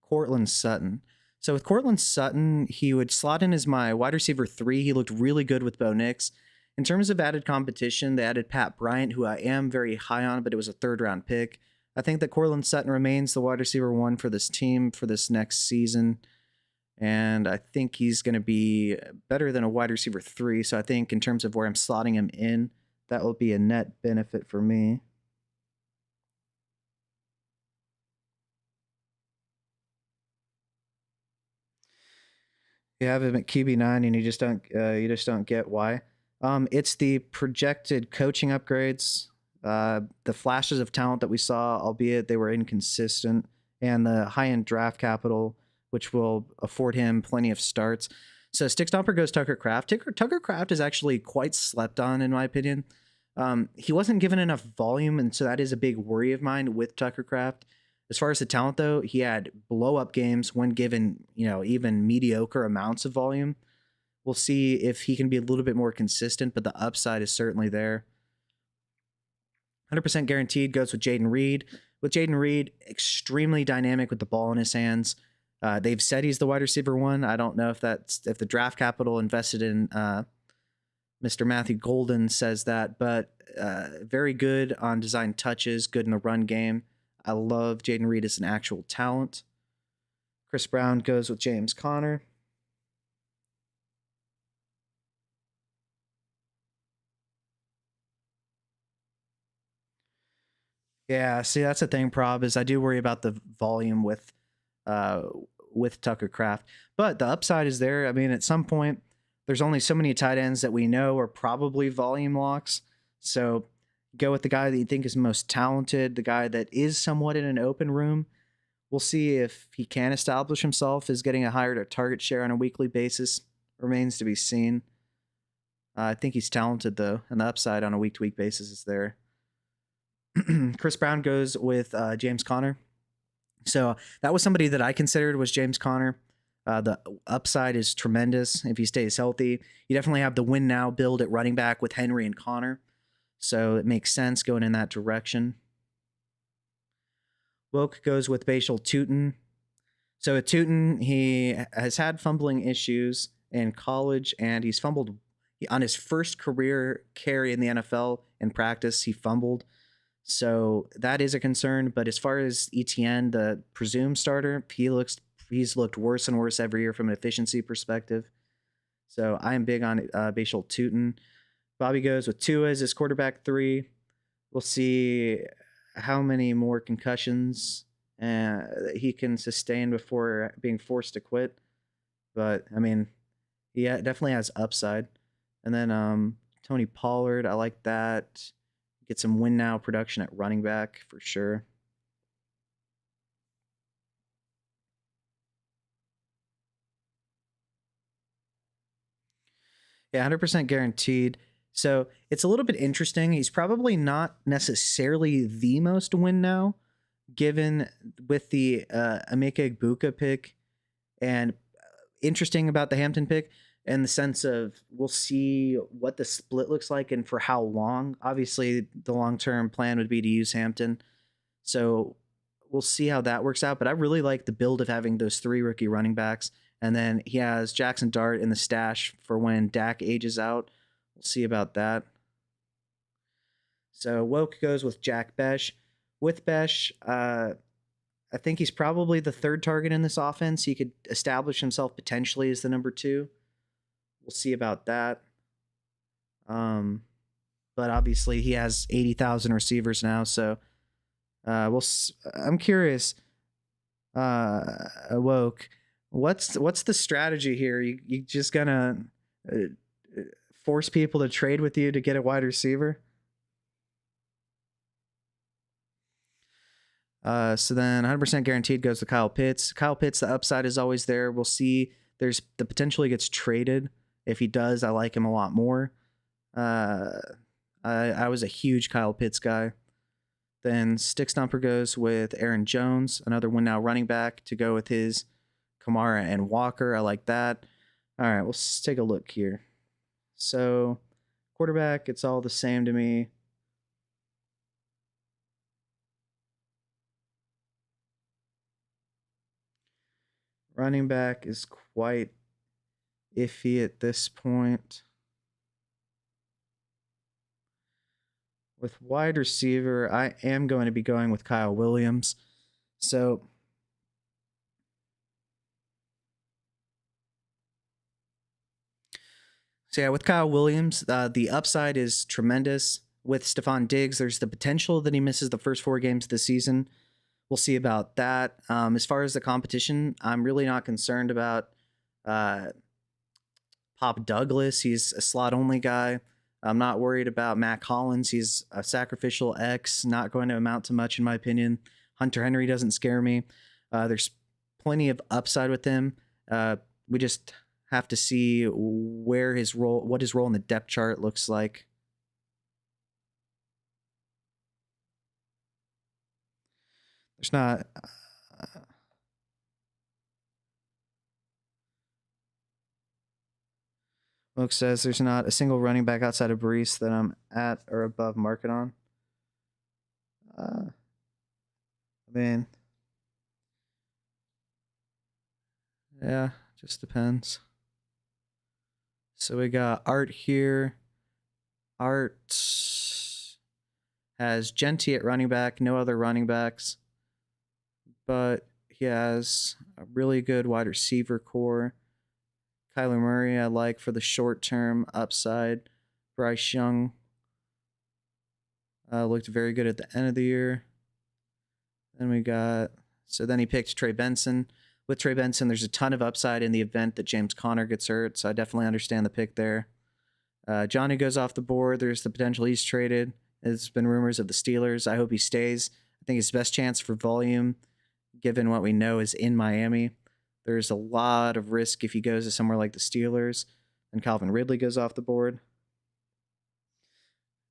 Courtland Sutton. So with Courtland Sutton, he would slot in as my wide receiver 3. He looked really good with Bo Nix. In terms of added competition, they added Pat Bryant, who I am very high on, but it was a 3rd-round pick. I think that Courtland Sutton remains the wide receiver 1 for this team for this next season. And I think he's going to be better than a wide receiver 3. So I think in terms of where I'm slotting him in, that will be a net benefit for me. You have him at QB9, and you just don't get why. It's the projected coaching upgrades, the flashes of talent that we saw, albeit they were inconsistent, and the high-end draft capital which will afford him plenty of starts. So Stick Stomper goes Tucker Kraft. Tucker Kraft is actually quite slept on, in my opinion. He wasn't given enough volume, and so that is a big worry of mine with Tucker Kraft. As far as the talent, though, he had blow-up games when given, even mediocre amounts of volume. We'll see if he can be a little bit more consistent, but the upside is certainly there. 100% guaranteed goes with Jayden Reed. With Jayden Reed, extremely dynamic with the ball in his hands. They've said he's the wide receiver one. I don't know if the draft capital invested in Mr. Matthew Golden says that, but very good on design touches, good in the run game. I love Jayden Reed as an actual talent. Chris Brown goes with James Conner. Yeah, see, that's the thing, Prob, is I do worry about the volume with Tucker Kraft. But the upside is there. I mean, at some point, there's only so many tight ends that we know are probably volume locks. So go with the guy that you think is most talented, the guy that is somewhat in an open room. We'll see if he can establish himself as getting a higher target share on a weekly basis. Remains to be seen. I think he's talented, though, and the upside on a week-to-week basis is there. Chris Brown goes with James Conner. So that was somebody that I considered was James Conner. The upside is tremendous if he stays healthy. You definitely have the win now build at running back with Henry and Conner. So it makes sense going in that direction. Woke goes with Bashal Tutin. So at Tutin, he has had fumbling issues in college, and he's fumbled on his first career carry in the NFL in practice. He fumbled. So that is a concern. But as far as Etienne, the presumed starter, he's looked worse and worse every year from an efficiency perspective. So I am big on Bashal Tutin. Bobby goes with Tua as his quarterback 3. We'll see how many more concussions he can sustain before being forced to quit. But, I mean, he definitely has upside. And then Tony Pollard, I like that. Get some win now production at running back for sure. Yeah, 100% guaranteed. So it's a little bit interesting. He's probably not necessarily the most win now, given with the Emeka Egbuka pick, and interesting about the Hampton pick in the sense of we'll see what the split looks like and for how long. Obviously, the long-term plan would be to use Hampton. So we'll see how that works out. But I really like the build of having those 3 rookie running backs. And then he has Jackson Dart in the stash for when Dak ages out. We'll see about that. So Woke goes with Jack Besh. With Besh, I think he's probably the 3rd target in this offense. He could establish himself potentially as the number 2. We'll see about that. But obviously he has 80,000 receivers now, so I'm curious. Woke, what's the strategy here? You just gonna force people to trade with you to get a wide receiver? So then 100% guaranteed goes to Kyle Pitts. Kyle Pitts, the upside is always there. We'll see. There's the potential he gets traded. If he does, I like him a lot more. I was a huge Kyle Pitts guy. Then Stick Stomper goes with Aaron Jones, another win now running back to go with his Kamara and Walker. I like that. All right, we'll take a look here. So quarterback, it's all the same to me. Running back is quite iffy at this point. With wide receiver, I am going to be going with Kyle Williams. So yeah, with Kyle Williams, the upside is tremendous. With Stephon Diggs, there's the potential that he misses the first 4 games of the season. We'll see about that. As far as the competition, I'm really not concerned about Pop Douglas. He's a slot-only guy. I'm not worried about Matt Collins. He's a sacrificial X, not going to amount to much in my opinion. Hunter Henry doesn't scare me. There's plenty of upside with him. We just have to see what his role in the depth chart looks like. There's not. Wilk says there's not a single running back outside of Brees that I'm at or above market on. I mean, yeah, just depends. So we got Art here. Art has Genty at running back, no other running backs, but he has a really good wide receiver core. Kyler Murray, I like for the short-term upside. Bryce Young looked very good at the end of the year. Then he picked Trey Benson. With Trey Benson, there's a ton of upside in the event that James Conner gets hurt, so I definitely understand the pick there. Johnny goes off the board. There's the potential he's traded. There's been rumors of the Steelers. I hope he stays. I think his best chance for volume, given what we know, is in Miami. There's a lot of risk if he goes to somewhere like the Steelers. And Calvin Ridley goes off the board.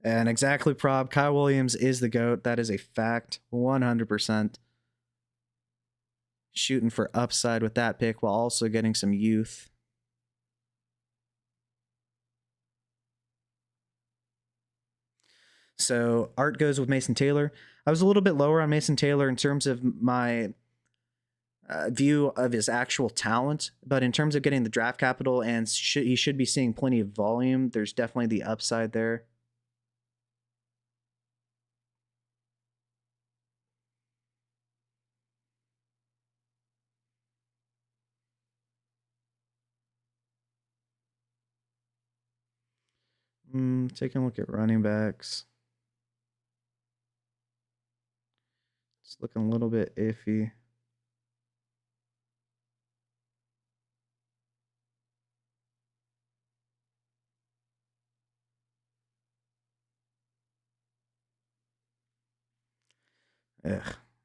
And exactly, Prob. Kyle Williams is the GOAT. That is a fact. 100%. Shooting for upside with that pick while also getting some youth. So Art goes with Mason Taylor. I was a little bit lower on Mason Taylor in terms of my view of his actual talent, but in terms of getting the draft capital and he should be seeing plenty of volume, there's definitely the upside there. Taking a look at running backs. It's looking a little bit iffy.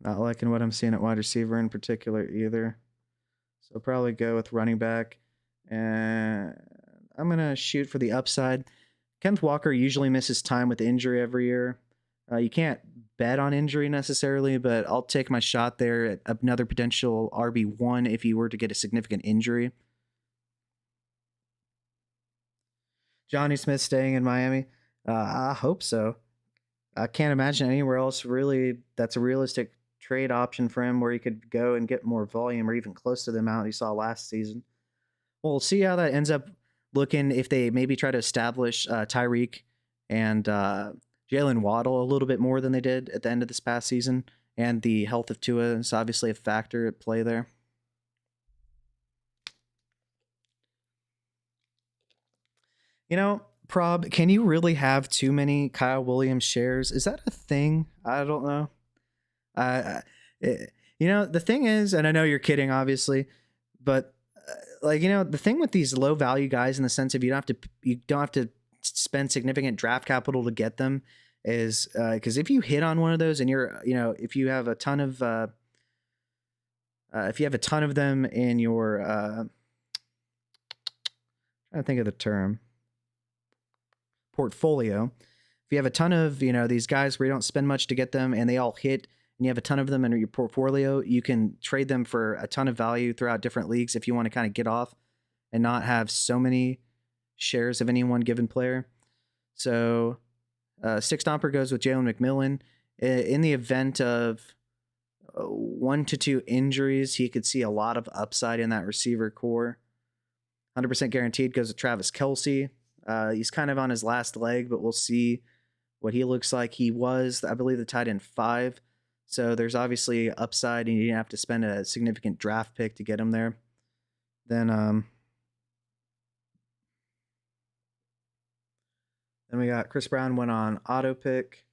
Not liking what I'm seeing at wide receiver in particular either. So probably go with running back. And I'm going to shoot for the upside. Kenneth Walker usually misses time with injury every year. You can't bet on injury necessarily, but I'll take my shot there at another potential RB1 if he were to get a significant injury. Johnny Smith staying in Miami. I hope so. I can't imagine anywhere else really that's a realistic trade option for him where he could go and get more volume or even close to the amount he saw last season. We'll see how that ends up looking if they maybe try to establish Tyreek and Jalen Waddle a little bit more than they did at the end of this past season. And the health of Tua is obviously a factor at play there. You know, Prob, can you really have too many Kyle Williams shares? Is that a thing? I don't know. The thing is, and I know you're kidding, obviously, but the thing with these low value guys in the sense of you don't have to spend significant draft capital to get them is because if you hit on one of those and if you have a ton of them in your trying to think of the term portfolio, if you have a ton of these guys where you don't spend much to get them and they all hit and you have a ton of them in your portfolio, you can trade them for a ton of value throughout different leagues if you want to kind of get off and not have so many shares of any one given player. So Six Stomper goes with Jalen McMillan. In the event of 1 to 2 injuries, he could see a lot of upside in that receiver core. 100% guaranteed goes with Travis Kelce. He's kind of on his last leg, but we'll see what he looks like. He was, I believe, the tight end 5. So there's obviously upside, and you didn't have to spend a significant draft pick to get him there. Then we got Chris Brown went on auto pick.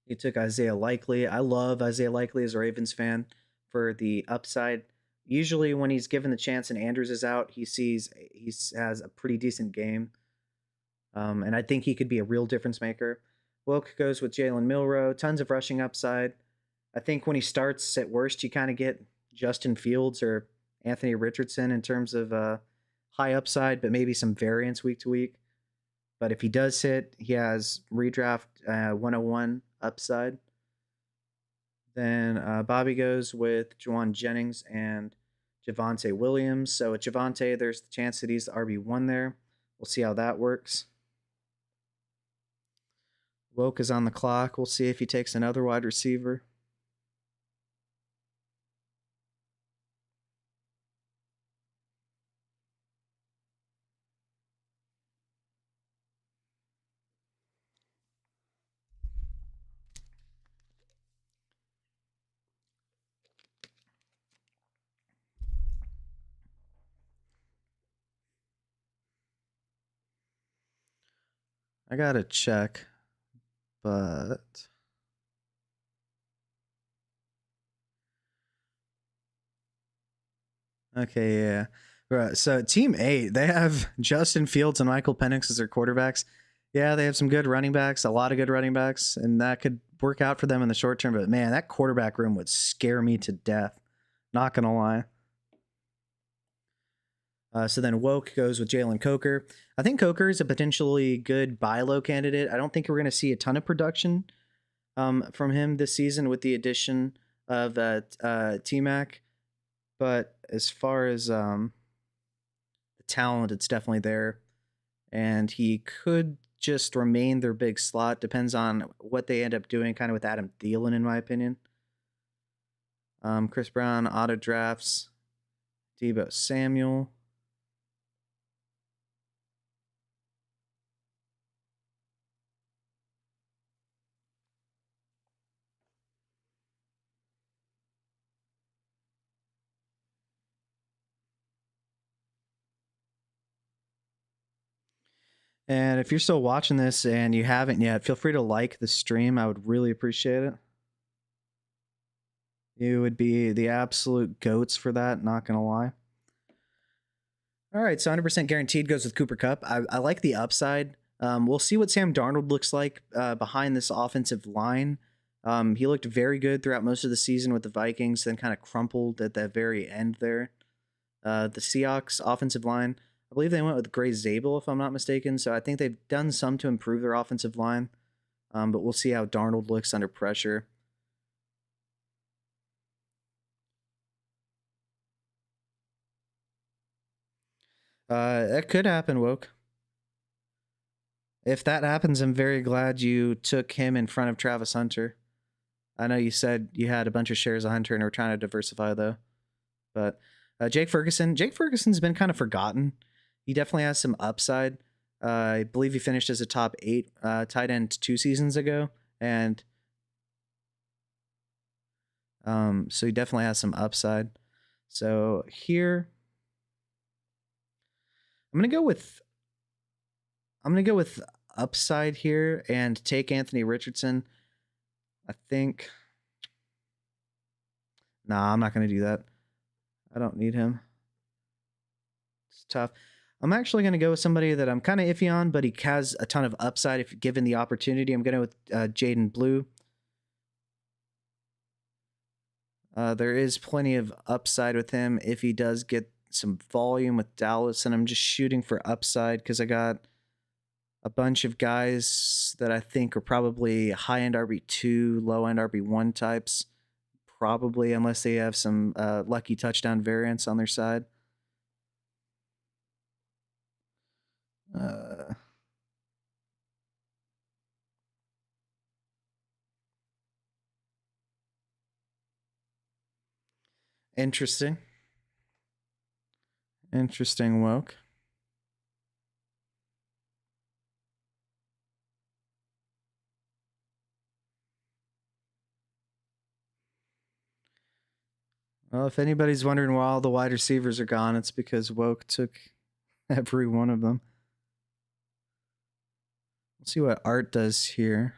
He took Isaiah Likely. I love Isaiah Likely as a Ravens fan for the upside. Usually when he's given the chance and Andrews is out, he has a pretty decent game. And I think he could be a real difference maker. Wilk goes with Jalen Milroe. Tons of rushing upside. I think when he starts, at worst, you kind of get Justin Fields or Anthony Richardson in terms of high upside, but maybe some variance week to week. But if he does hit, he has redraft 101 upside. Then Bobby goes with Juwan Jennings and Javonte Williams. So with Javonte, there's the chance that he's the RB1 there. We'll see how that works. Woke is on the clock. We'll see if he takes another wide receiver. I gotta check, but okay, yeah. Right. So team 8, they have Justin Fields and Michael Penix as their quarterbacks. Yeah, they have some good running backs, a lot of good running backs, and that could work out for them in the short term. But man, that quarterback room would scare me to death. Not gonna lie. So then Woke goes with Jalen Coker. I think Coker is a potentially good buy low candidate. I don't think we're going to see a ton of production from him this season with the addition of T-Mac. But as far as the talent, it's definitely there. And he could just remain their big slot. Depends on what they end up doing kind of with Adam Thielen, in my opinion. Chris Brown, auto drafts. Deebo Samuel. And if you're still watching this and you haven't yet, feel free to like the stream. I would really appreciate it. You would be the absolute goats for that, not going to lie. All right, so 100% guaranteed goes with Cooper Kupp. I like the upside. We'll see what Sam Darnold looks like behind this offensive line. He looked very good throughout most of the season with the Vikings, then kind of crumpled at the very end there. The Seahawks offensive line, I believe they went with Gray Zabel, if I'm not mistaken. So I think they've done some to improve their offensive line. But we'll see how Darnold looks under pressure. That could happen, Woke. If that happens, I'm very glad you took him in front of Travis Hunter. I know you said you had a bunch of shares of Hunter and were trying to diversify, though. But Jake Ferguson's been kind of forgotten. He definitely has some upside. I believe he finished as a top 8 tight end 2 seasons ago. And so he definitely has some upside. So here, I'm gonna go with upside here and take Anthony Richardson. I think. Nah, I'm not gonna do that. I don't need him. It's tough. I'm actually going to go with somebody that I'm kind of iffy on, but he has a ton of upside if given the opportunity. I'm going with Jaden Blue. There is plenty of upside with him if he does get some volume with Dallas, and I'm just shooting for upside because I got a bunch of guys that I think are probably high-end RB2, low-end RB1 types, probably, unless they have some lucky touchdown variants on their side. Interesting. Interesting, Woke. Well, if anybody's wondering why all the wide receivers are gone, it's because Woke took every one of them. Let's see what Art does here.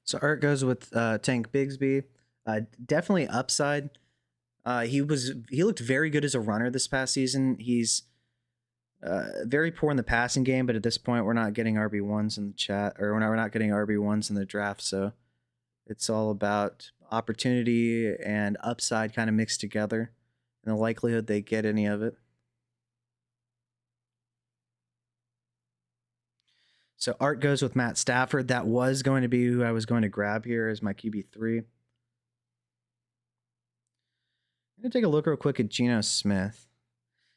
So Art goes with Tank Bigsby. Definitely upside. He looked very good as a runner this past season. He's very poor in the passing game, but at this point, we're not getting RB1s in the chat, or we're not getting RB1s in the draft. So it's all about opportunity and upside kind of mixed together, and the likelihood they get any of it. So Art goes with Matt Stafford. That was going to be who I was going to grab here as my QB3. I'm going to take a look real quick at Geno Smith.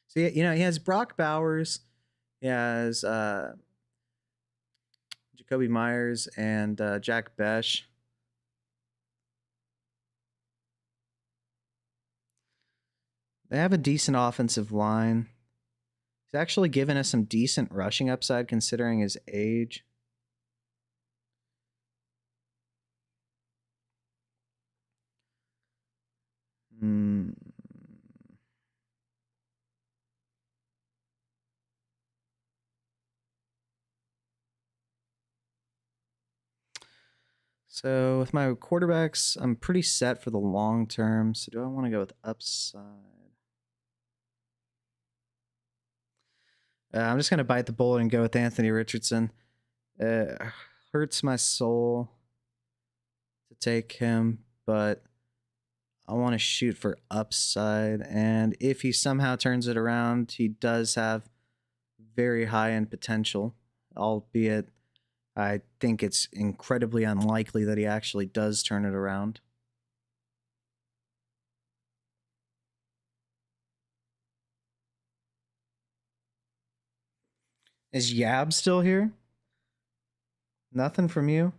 So, he has Brock Bowers. He has Jacoby Myers and Jack Besh. They have a decent offensive line. He's actually given us some decent rushing upside considering his age. So with my quarterbacks, I'm pretty set for the long term. So do I want to go with upside? I'm just going to bite the bullet and go with Anthony Richardson. Hurts my soul to take him, but I want to shoot for upside. And if he somehow turns it around, he does have very high-end potential, albeit I think it's incredibly unlikely that he actually does turn it around. Is Yab still here? Nothing from you?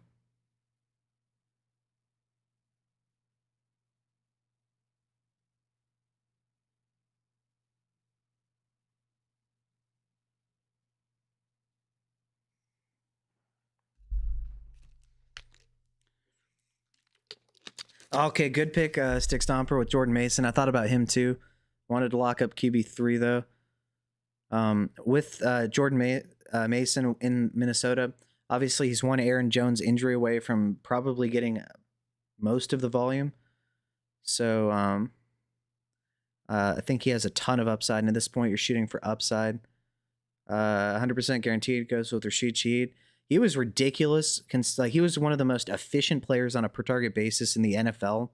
Okay, good pick, Stick Stomper with Jordan Mason. I thought about him too. Wanted to lock up QB3 though. With Jordan Mason in Minnesota, obviously he's one Aaron Jones injury away from probably getting most of the volume. So I think he has a ton of upside. And at this point, you're shooting for upside. 100% guaranteed goes with Rashid Shaheed. He was ridiculous. He was one of the most efficient players on a per target basis in the NFL.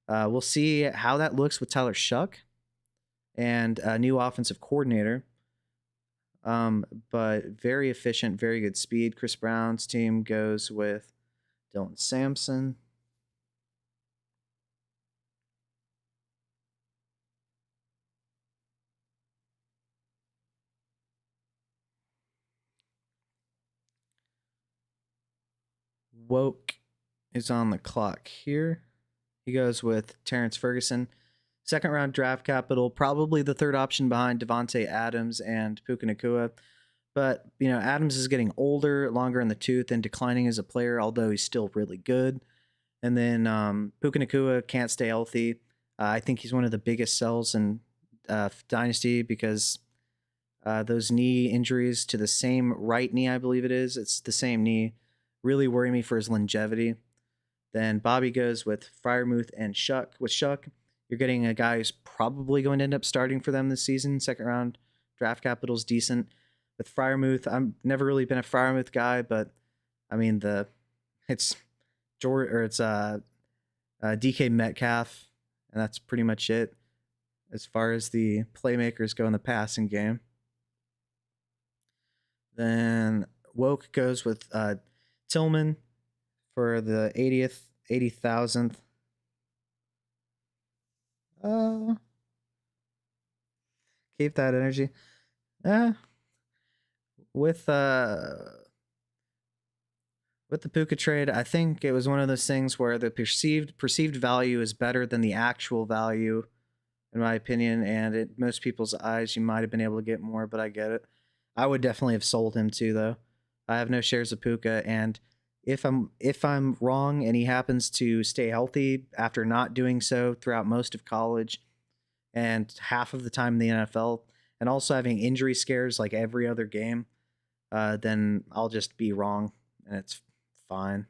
We'll see how that looks with Tyler Shuck and a new offensive coordinator. But very efficient, very good speed. Chris Brown's team goes with Dylan Sampson. Woke is on the clock here. He goes with Terrence Ferguson. Second round draft capital, probably the third option behind Devontae Adams and Puka Nacua. But, Adams is getting older, longer in the tooth, and declining as a player, although he's still really good. And then Puka Nacua can't stay healthy. I think he's one of the biggest sells in Dynasty because those knee injuries to the same right knee, I believe it's the same knee, really worry me for his longevity. Then Bobby goes with Freiermuth and Shuck. With Shuck, you're getting a guy who's probably going to end up starting for them this season. Second round draft capital is decent. With Freiermuth, I've never really been a Freiermuth guy, but I mean it's DK Metcalf, and that's pretty much it as far as the playmakers go in the passing game. Then Woke goes with Tillman for the 80,000th. Keep that energy. With the Puka trade, I think it was one of those things where the perceived value is better than the actual value, in my opinion. And in most people's eyes, you might have been able to get more, but I get it. I would definitely have sold him too, though. I have no shares of Puka, and if I'm wrong and he happens to stay healthy after not doing so throughout most of college and half of the time in the NFL, and also having injury scares like every other game, then I'll just be wrong, and it's fine.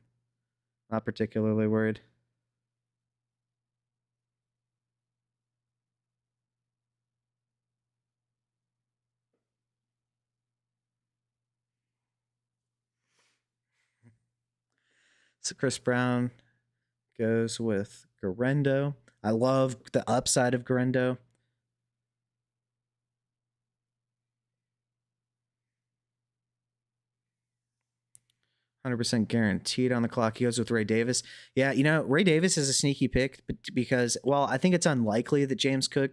Not particularly worried. So Chris Brown goes with Garendo. I love the upside of Garendo. 100% guaranteed on the clock. He goes with Ray Davis. Yeah, Ray Davis is a sneaky pick because, well, I think it's unlikely that James Cook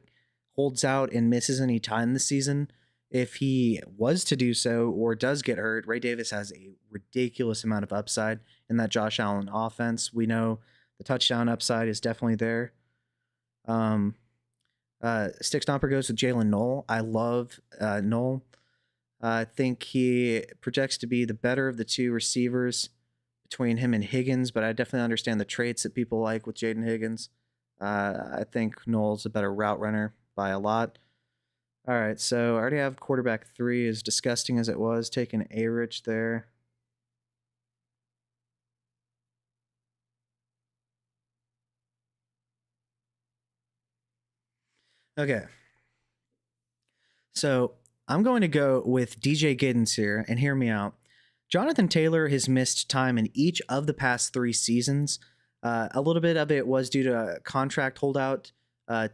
holds out and misses any time this season. If he was to do so or does get hurt, Ray Davis has a ridiculous amount of upside in that Josh Allen offense. We know the touchdown upside is definitely there. Stick Stomper goes with Jalen Knoll. I love Knoll. I think he projects to be the better of the two receivers between him and Higgins, but I definitely understand the traits that people like with Jaden Higgins. I think Knoll's a better route runner by a lot. All right, so I already have quarterback 3, as disgusting as it was, taking A-Rich there. Okay. So I'm going to go with DJ Giddens here, and hear me out. Jonathan Taylor has missed time in each of the past 3 seasons. A little bit of it was due to a contract holdout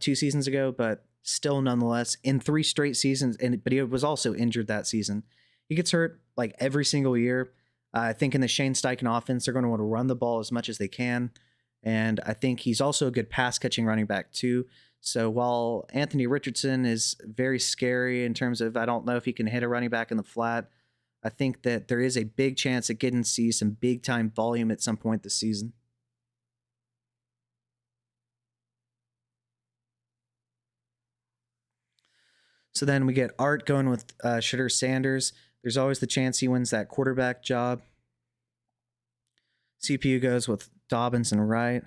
2 seasons ago, but still nonetheless in 3 straight seasons. But he was also injured that season. He gets hurt like every single year. I think in the Shane Steichen offense, they're going to want to run the ball as much as they can. And I think he's also a good pass catching running back too. So while Anthony Richardson is very scary in terms of, I don't know if he can hit a running back in the flat, I think that there is a big chance that Giddens sees some big time volume at some point this season. So then we get Art going with Shedeur Sanders. There's always the chance he wins that quarterback job. CPU goes with Dobbins and Wright.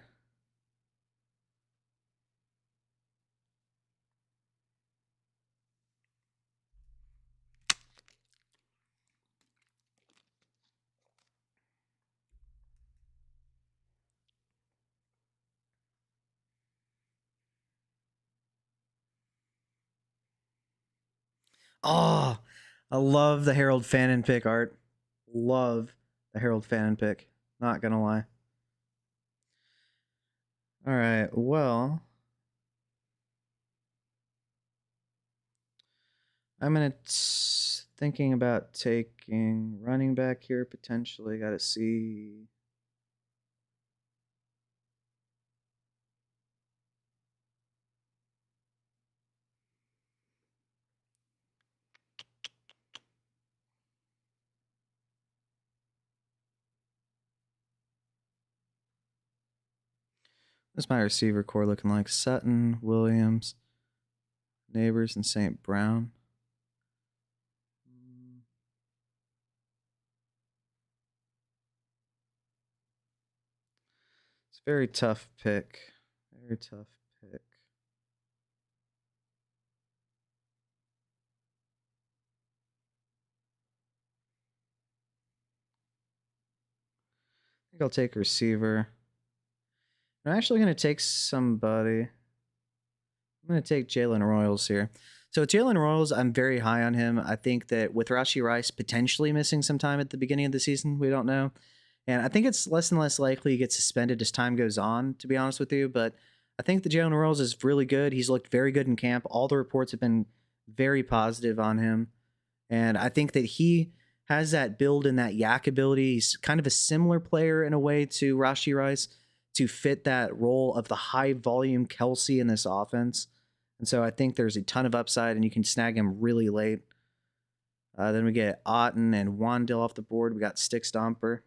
Oh, I love the Harold Fannin pick, Art. Love the Harold Fannin pick. Not gonna lie. All right, well, I'm thinking about taking running back here potentially. Got to see. What's my receiver core looking like? Sutton, Williams, Neighbors, and St. Brown. It's a very tough pick. Very tough pick. I think I'll take receiver. I'm actually going to take somebody. I'm going to take Jalen Royals here. So Jalen Royals, I'm very high on him. I think that with Rashee Rice potentially missing some time at the beginning of the season, we don't know. And I think it's less and less likely he gets suspended as time goes on, to be honest with you. But I think the Jalen Royals is really good. He's looked very good in camp. All the reports have been very positive on him. And I think that he has that build and that yak ability. He's kind of a similar player in a way to Rashee Rice to fit that role of the high volume Kelsey in this offense. And so I think there's a ton of upside, and you can snag him really late. Then we get Otten and Wandale off the board. We got Stick Stomper.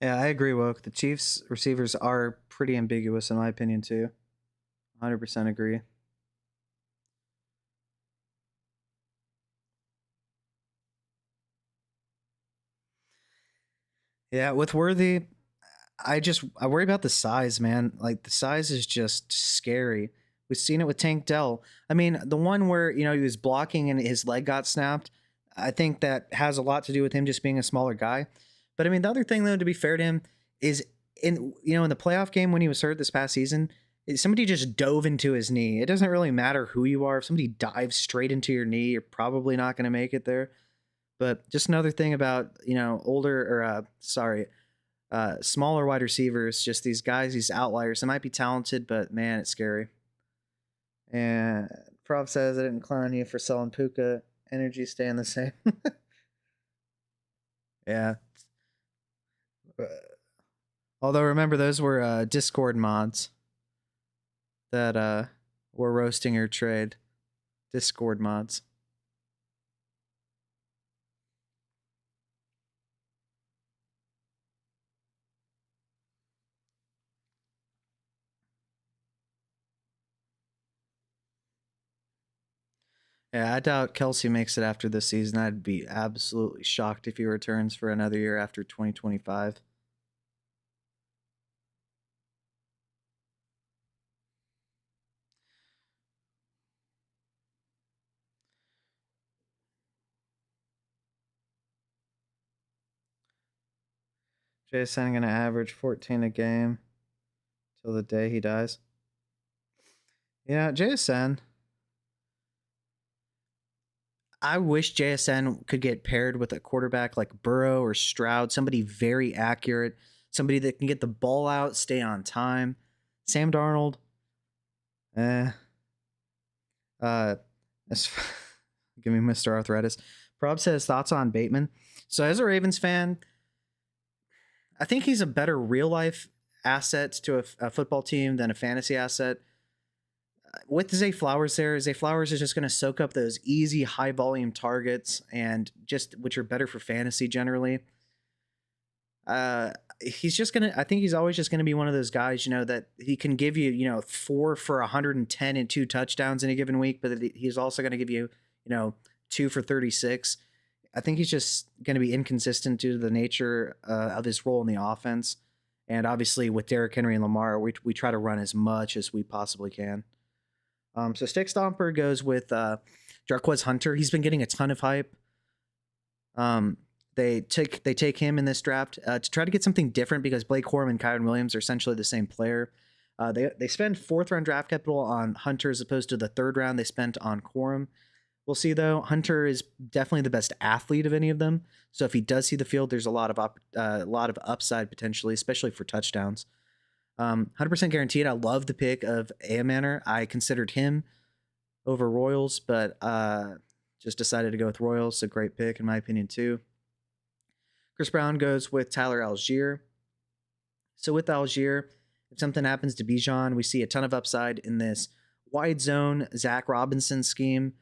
Yeah, I agree, Woke. The Chiefs receivers are pretty ambiguous in my opinion too. 100% agree. Yeah, with Worthy, I worry about the size, man. Like the size is just scary. We've seen it with Tank Dell. I mean, the one where he was blocking and his leg got snapped. I think that has a lot to do with him just being a smaller guy. But I mean, the other thing though, to be fair to him, is in the playoff game when he was hurt this past season, somebody just dove into his knee. It doesn't really matter who you are. If somebody dives straight into your knee, you're probably not going to make it there. But just another thing about older or sorry smaller wide receivers, just these guys, these outliers. They might be talented, but man, it's scary. And Prov says I didn't clown you for selling Puka. Energy staying the same. Yeah. Although remember, those were Discord mods that were roasting your trade. Discord mods. Yeah, I doubt Kelsey makes it after this season. I'd be absolutely shocked if he returns for another year after 2025. Jason going to average 14 a game till the day he dies. Yeah, JSN. I wish JSN could get paired with a quarterback like Burrow or Stroud, somebody very accurate, somebody that can get the ball out, stay on time. Sam Darnold, eh. Uh, give me Mr. Arthritis. Prob says thoughts on Bateman. So as a Ravens fan, I think he's a better real life asset to a football team than a fantasy asset. With Zay Flowers there, Zay Flowers is just going to soak up those easy high volume targets and just which are better for fantasy generally. He's just gonna. I think he's always just gonna be one of those guys, that he can give you, 4 for 110 and 2 touchdowns in a given week, but he's also gonna give you, 2 for 36. I think he's just gonna be inconsistent due to the nature of his role in the offense, and obviously with Derrick Henry and Lamar, we try to run as much as we possibly can. So Stick Stomper goes with Jarquez Hunter. He's been getting a ton of hype. They take him in this draft to try to get something different because Blake Corum and Kyron Williams are essentially the same player. They spend 4th round draft capital on Hunter as opposed to the 3rd round they spent on Corum. We'll see though. Hunter is definitely the best athlete of any of them. So if he does see the field, there's a lot of upside potentially, especially for touchdowns. 100% guaranteed. I love the pick of Manor. I considered him over Royals, but just decided to go with Royals. A great pick in my opinion too. Chris Brown goes with Tyler Algier. So with Algier, if something happens to Bijan, we see a ton of upside in this wide zone Zach Robinson scheme.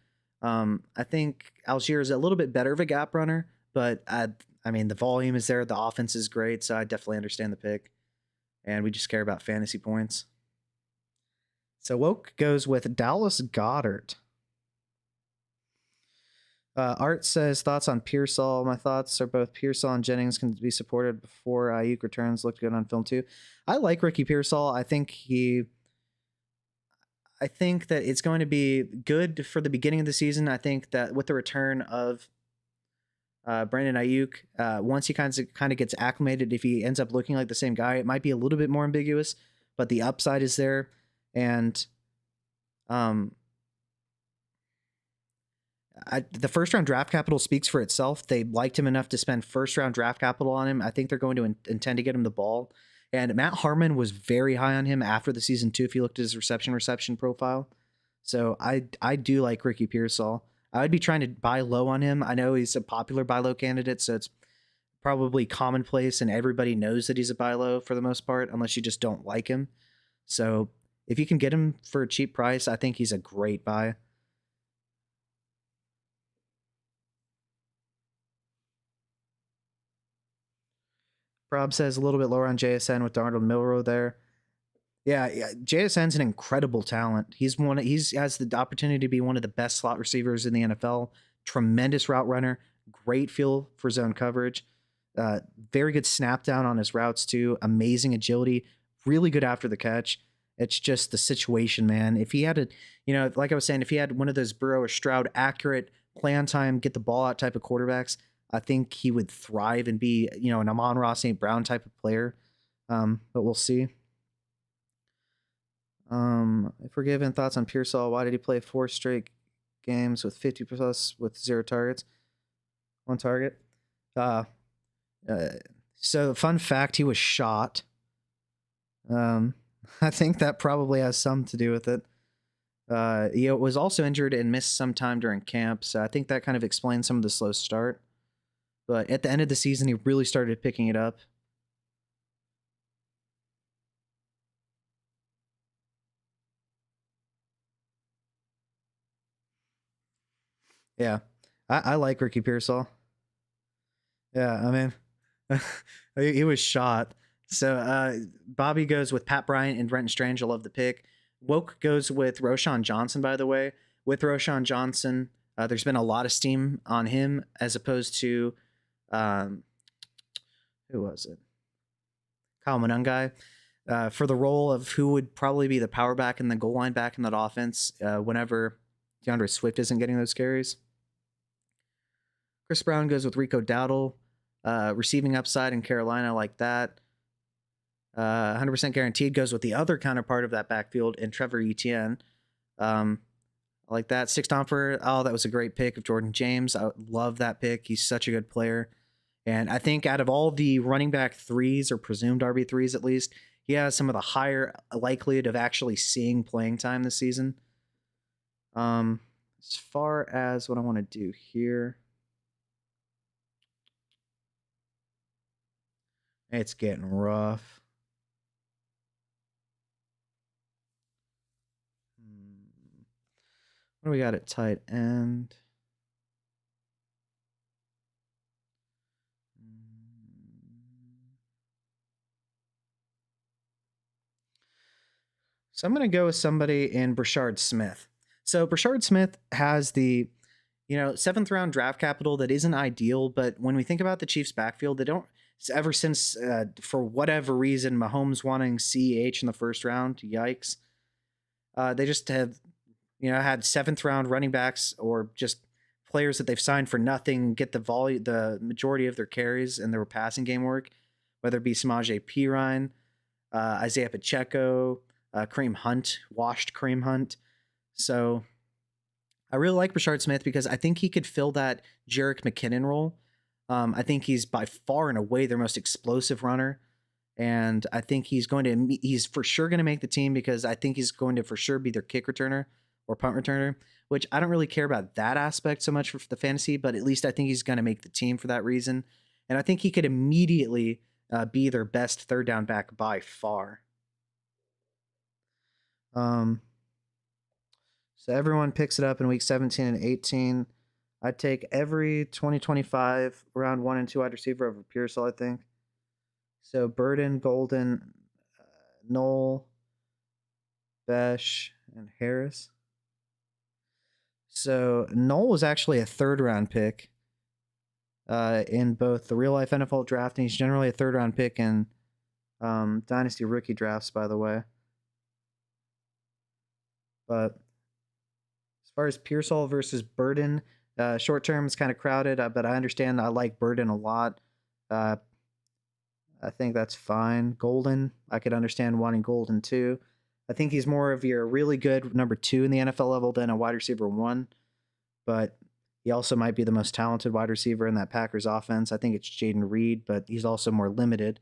I think Algier is a little bit better of a gap runner, but I mean the volume is there, the offense is great, so I definitely understand the pick. And we just care about fantasy points. So Woke goes with Dallas Goedert. Art says thoughts on Pearsall. My thoughts are both Pearsall and Jennings can be supported before Ayuk returns. Looked good on film too. I like Ricky Pearsall. I think that it's going to be good for the beginning of the season. I think that with the return of Brandon Ayuk, once he kind of gets acclimated, if he ends up looking like the same guy, it might be a little bit more ambiguous, but the upside is there. And the 1st round draft capital speaks for itself. They liked him enough to spend 1st round draft capital on him. I think they're going to intend to get him the ball. And Matt Harmon was very high on him after the season too, if you looked at his reception profile. So I do like Ricky Pearsall. I would be trying to buy low on him. I know he's a popular buy low candidate, so it's probably commonplace and everybody knows that he's a buy low for the most part, unless you just don't like him. So if you can get him for a cheap price, I think he's a great buy. Prob says a little bit lower on JSN with Darnold Milrow there. Yeah, JSN's an incredible talent. He has the opportunity to be one of the best slot receivers in the NFL. Tremendous route runner, great feel for zone coverage, very good snap down on his routes too. Amazing agility, really good after the catch. It's just the situation, man. If he had a, like I was saying, if he had one of those Burrow or Stroud accurate play on time, get the ball out type of quarterbacks, I think he would thrive and be, an Amon-Ra St. Brown type of player. But we'll see. If we're given thoughts on Pearsall, why did he play 4 straight games with 50 plus with 0 targets? 1 target. So fun fact, he was shot. I think that probably has something to do with it. He was also injured and missed some time during camp, so I think that kind of explains some of the slow start. But at the end of the season, he really started picking it up. Yeah, I like Ricky Pearsall. Yeah, I mean, he was shot. So Bobby goes with Pat Bryant and Brenton Strange. I love the pick. Woke goes with Roshan Johnson, by the way. With Roshan Johnson, there's been a lot of steam on him as opposed to, who was it? Kyle Monangai. For the role of who would probably be the power back and the goal line back in that offense whenever DeAndre Swift isn't getting those carries. Chris Brown goes with Rico Dowdle. Receiving upside in Carolina, like that. 100% guaranteed goes with the other counterpart of that backfield in Trevor Etienne. Like that. Sixtomfer, that was a great pick of Jordan James. I love that pick. He's such a good player. And I think out of all the running back 3s or presumed RB3s at least, he has some of the higher likelihood of actually seeing playing time this season. As far as what I want to do here, it's getting rough. What do we got at tight end? So I'm going to go with somebody in Brashard Smith. So Brashard Smith has the, 7th round draft capital that isn't ideal, but when we think about the Chiefs backfield, they don't, ever since, for whatever reason, Mahomes wanting CEH in the 1st round, yikes. They just have, had 7th round running backs or just players that they've signed for nothing get the majority of their carries and their passing game work, whether it be Samaje Perine, Isaiah Pacheco, Kareem Hunt, washed Kareem Hunt. So I really like Brashard Smith because I think he could fill that Jerick McKinnon role. I think he's by far and away their most explosive runner. And I think he's for sure going to make the team because I think he's going to for sure be their kick returner or punt returner, which I don't really care about that aspect so much for the fantasy, but at least I think he's going to make the team for that reason. And I think he could immediately be their best 3rd down back by far. So everyone picks it up in week 17 and 18. I'd take every 2025 round 1 and 2 wide receiver over Pearsall, I think. So Burden, Golden, Knoll, Besh, and Harris. So Knoll was actually a 3rd round pick in both the real life NFL draft, and he's generally a 3rd round pick in dynasty rookie drafts, by the way. But as far as Pearsall versus Burden, short term is kind of crowded, but I understand I like Burden a lot. I think that's fine. Golden, I could understand wanting Golden too. I think he's more of your really good number 2 in the NFL level than a wide receiver 1, but he also might be the most talented wide receiver in that Packers offense. I think it's Jaden Reed, but he's also more limited.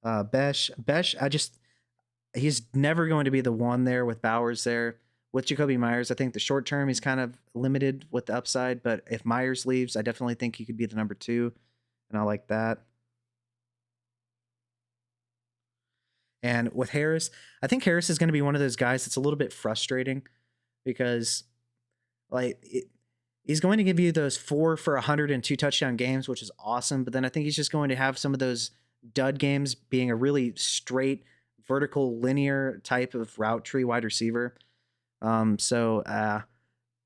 Besh, he's never going to be the one there with Bowers there. With Jakobi Meyers, I think the short term he's kind of limited with the upside, but if Meyers leaves, I definitely think he could be the number 2, and I like that. And with Harris, I think Harris is going to be one of those guys that's a little bit frustrating because he's going to give you those 4 for 100 and 2 touchdown games, which is awesome. But then I think he's just going to have some of those dud games being a really straight, vertical, linear type of route tree wide receiver.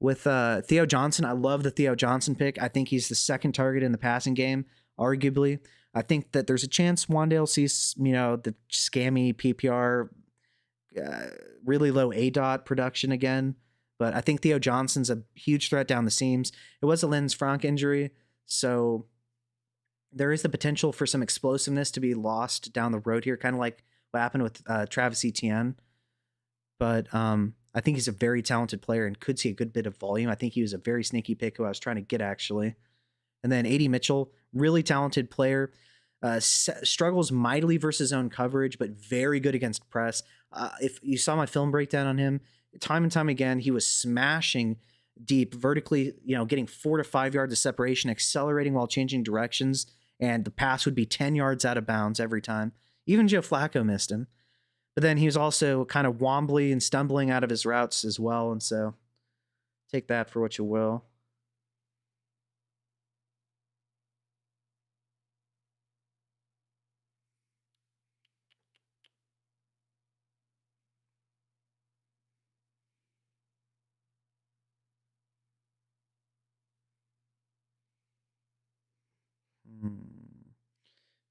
With Theo Johnson, I love the Theo Johnson pick. I think he's the second target in the passing game, arguably. I think that there's a chance Wandale sees, the scammy PPR, really low ADOT production again. But I think Theo Johnson's a huge threat down the seams. It was a Linz-Frank injury, so there is the potential for some explosiveness to be lost down the road here, kind of like what happened with Travis Etienne. But I think he's a very talented player and could see a good bit of volume. I think he was a very sneaky pick who I was trying to get, actually. And then A.D. Mitchell, really talented player. Struggles mightily versus zone coverage, but very good against press. If you saw my film breakdown on him, time and time again, he was smashing deep vertically, getting 4 to 5 yards of separation, accelerating while changing directions, and the pass would be 10 yards out of bounds every time. Even Joe Flacco missed him. But then he was also kind of wobbly and stumbling out of his routes as well, and so take that for what you will.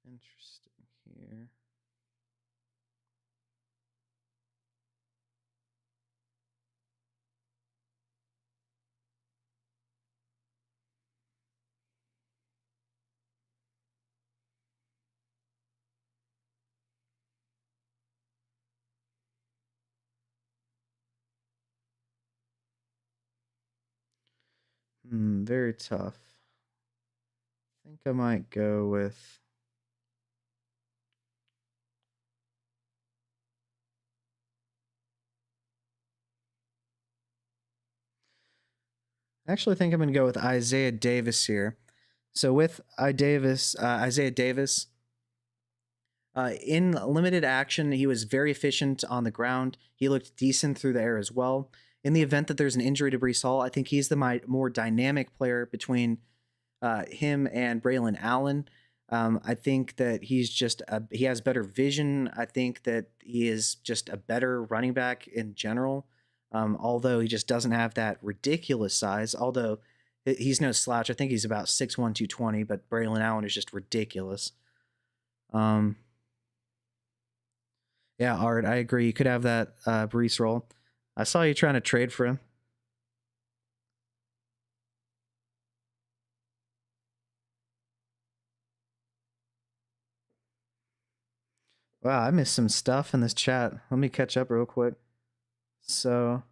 Interesting here. Very tough. I think I might go with... I actually think I'm going to go with Isaiah Davis here. So with Isaiah Davis, in limited action, he was very efficient on the ground. He looked decent through the air as well. In the event that there's an injury to Breece Hall, I think he's the more dynamic player between him and Braylon Allen. I think that he has better vision. I think that he is just a better running back in general. Although he just doesn't have that ridiculous size. Although he's no slouch. I think he's about 6'1", 220, but Braylon Allen is just ridiculous. Yeah, Art, I agree. You could have that Breece role. I saw you trying to trade for him. Wow, I missed some stuff in this chat. Let me catch up real quick. So...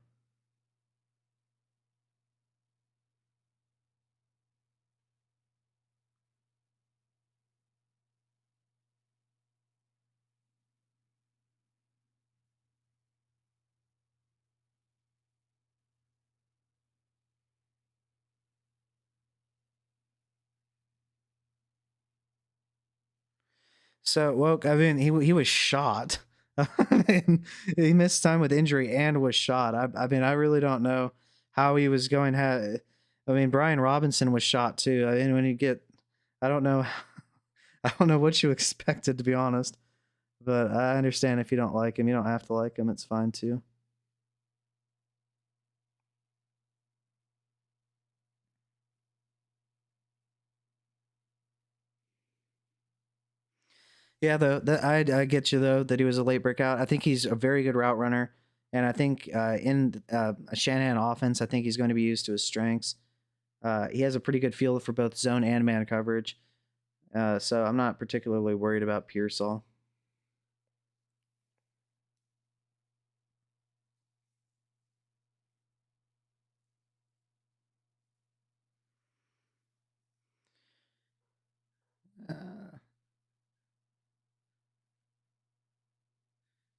he was shot. He missed time with injury and was shot. I really don't know how he was going to have... Brian Robinson was shot too. I don't know. I don't know what you expected, to be honest. But I understand if you don't like him. You don't have to like him. It's fine too. Yeah, I get you though that he was a late breakout. I think he's a very good route runner, and I think in a Shanahan offense, I think he's going to be used to his strengths. He has a pretty good feel for both zone and man coverage, so I'm not particularly worried about Pearsall.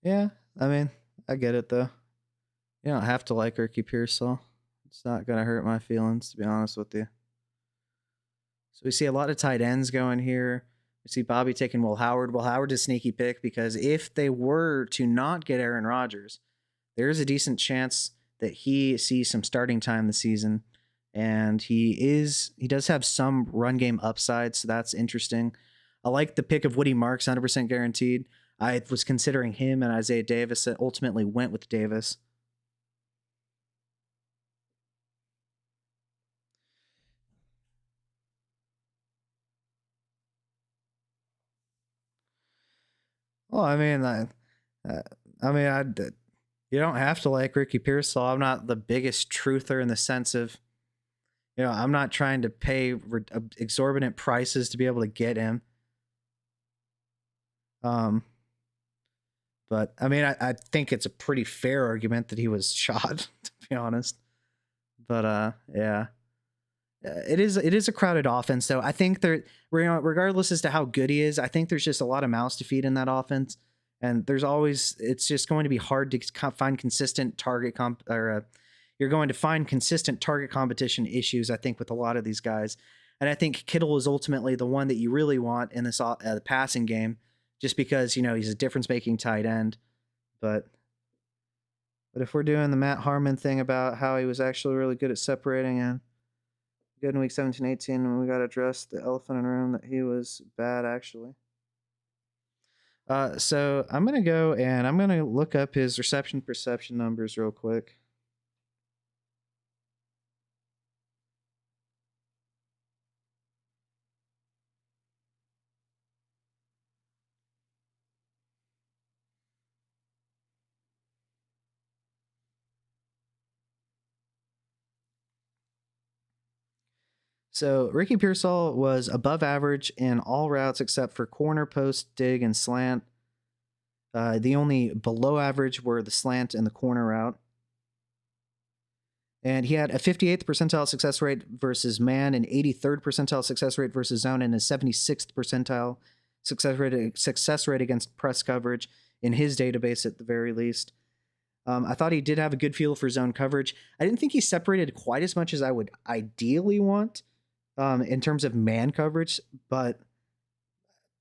Yeah, I get it though. You don't have to like Ricky Pearsall. It's not gonna hurt my feelings, to be honest with you. So we see a lot of tight ends going here. We see Bobby taking Will Howard. Will Howard's a sneaky pick because if they were to not get Aaron Rodgers, there's a decent chance that he sees some starting time this season. and he does have some run game upside, so that's interesting. I like the pick of Woody Marks, 100% guaranteed. I was considering him and Isaiah Davis, and ultimately went with Davis. Well, I mean, you don't have to like Ricky Pearsall. I'm not the biggest truther in the sense of, I'm not trying to pay exorbitant prices to be able to get him. But I mean, I think it's a pretty fair argument that he was shot, to be honest. But yeah, it is a crowded offense. So I think regardless as to how good he is, I think there's just a lot of mouths to feed in that offense, and it's just going to be hard to find consistent you're going to find consistent target competition issues, I think, with a lot of these guys. And I think Kittle is ultimately the one that you really want in this passing game, just because, he's a difference-making tight end. But if we're doing the Matt Harmon thing about how he was actually really good at separating and good in week 17, 18, we got to address the elephant in the room that he was bad, actually. So I'm going to go and I'm going to look up his reception perception numbers real quick. So Ricky Pearsall was above average in all routes except for corner, post, dig, and slant. The only below average were the slant and the corner route. And he had a 58th percentile success rate versus man, an 83rd percentile success rate versus zone, and a 76th percentile success rate against press coverage in his database at the very least. I thought he did have a good feel for zone coverage. I didn't think he separated quite as much as I would ideally want in terms of man coverage, but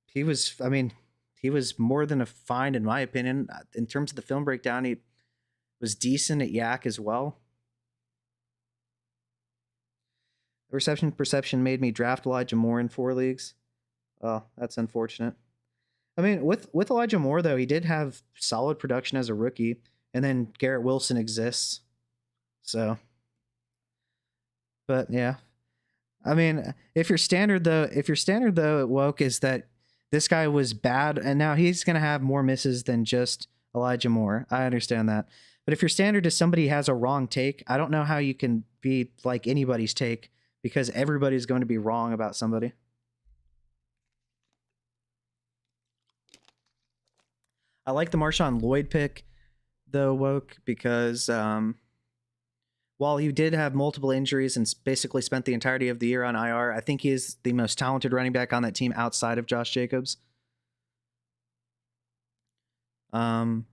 he was more than a fine in my opinion. In terms of the film breakdown, he was decent at yak as well. Reception perception made me draft Elijah Moore in 4 leagues. Oh, that's unfortunate. I mean, with Elijah Moore, though, he did have solid production as a rookie, and then Garrett Wilson exists. So, but yeah. I mean, if your standard though at Woke is that this guy was bad and now he's going to have more misses than just Elijah Moore, I understand that. But if your standard is somebody has a wrong take, I don't know how you can be like anybody's take, because everybody's going to be wrong about somebody. I like the Marshawn Lloyd pick, though, Woke, because while he did have multiple injuries and basically spent the entirety of the year on IR, I think he is the most talented running back on that team outside of Josh Jacobs. Roman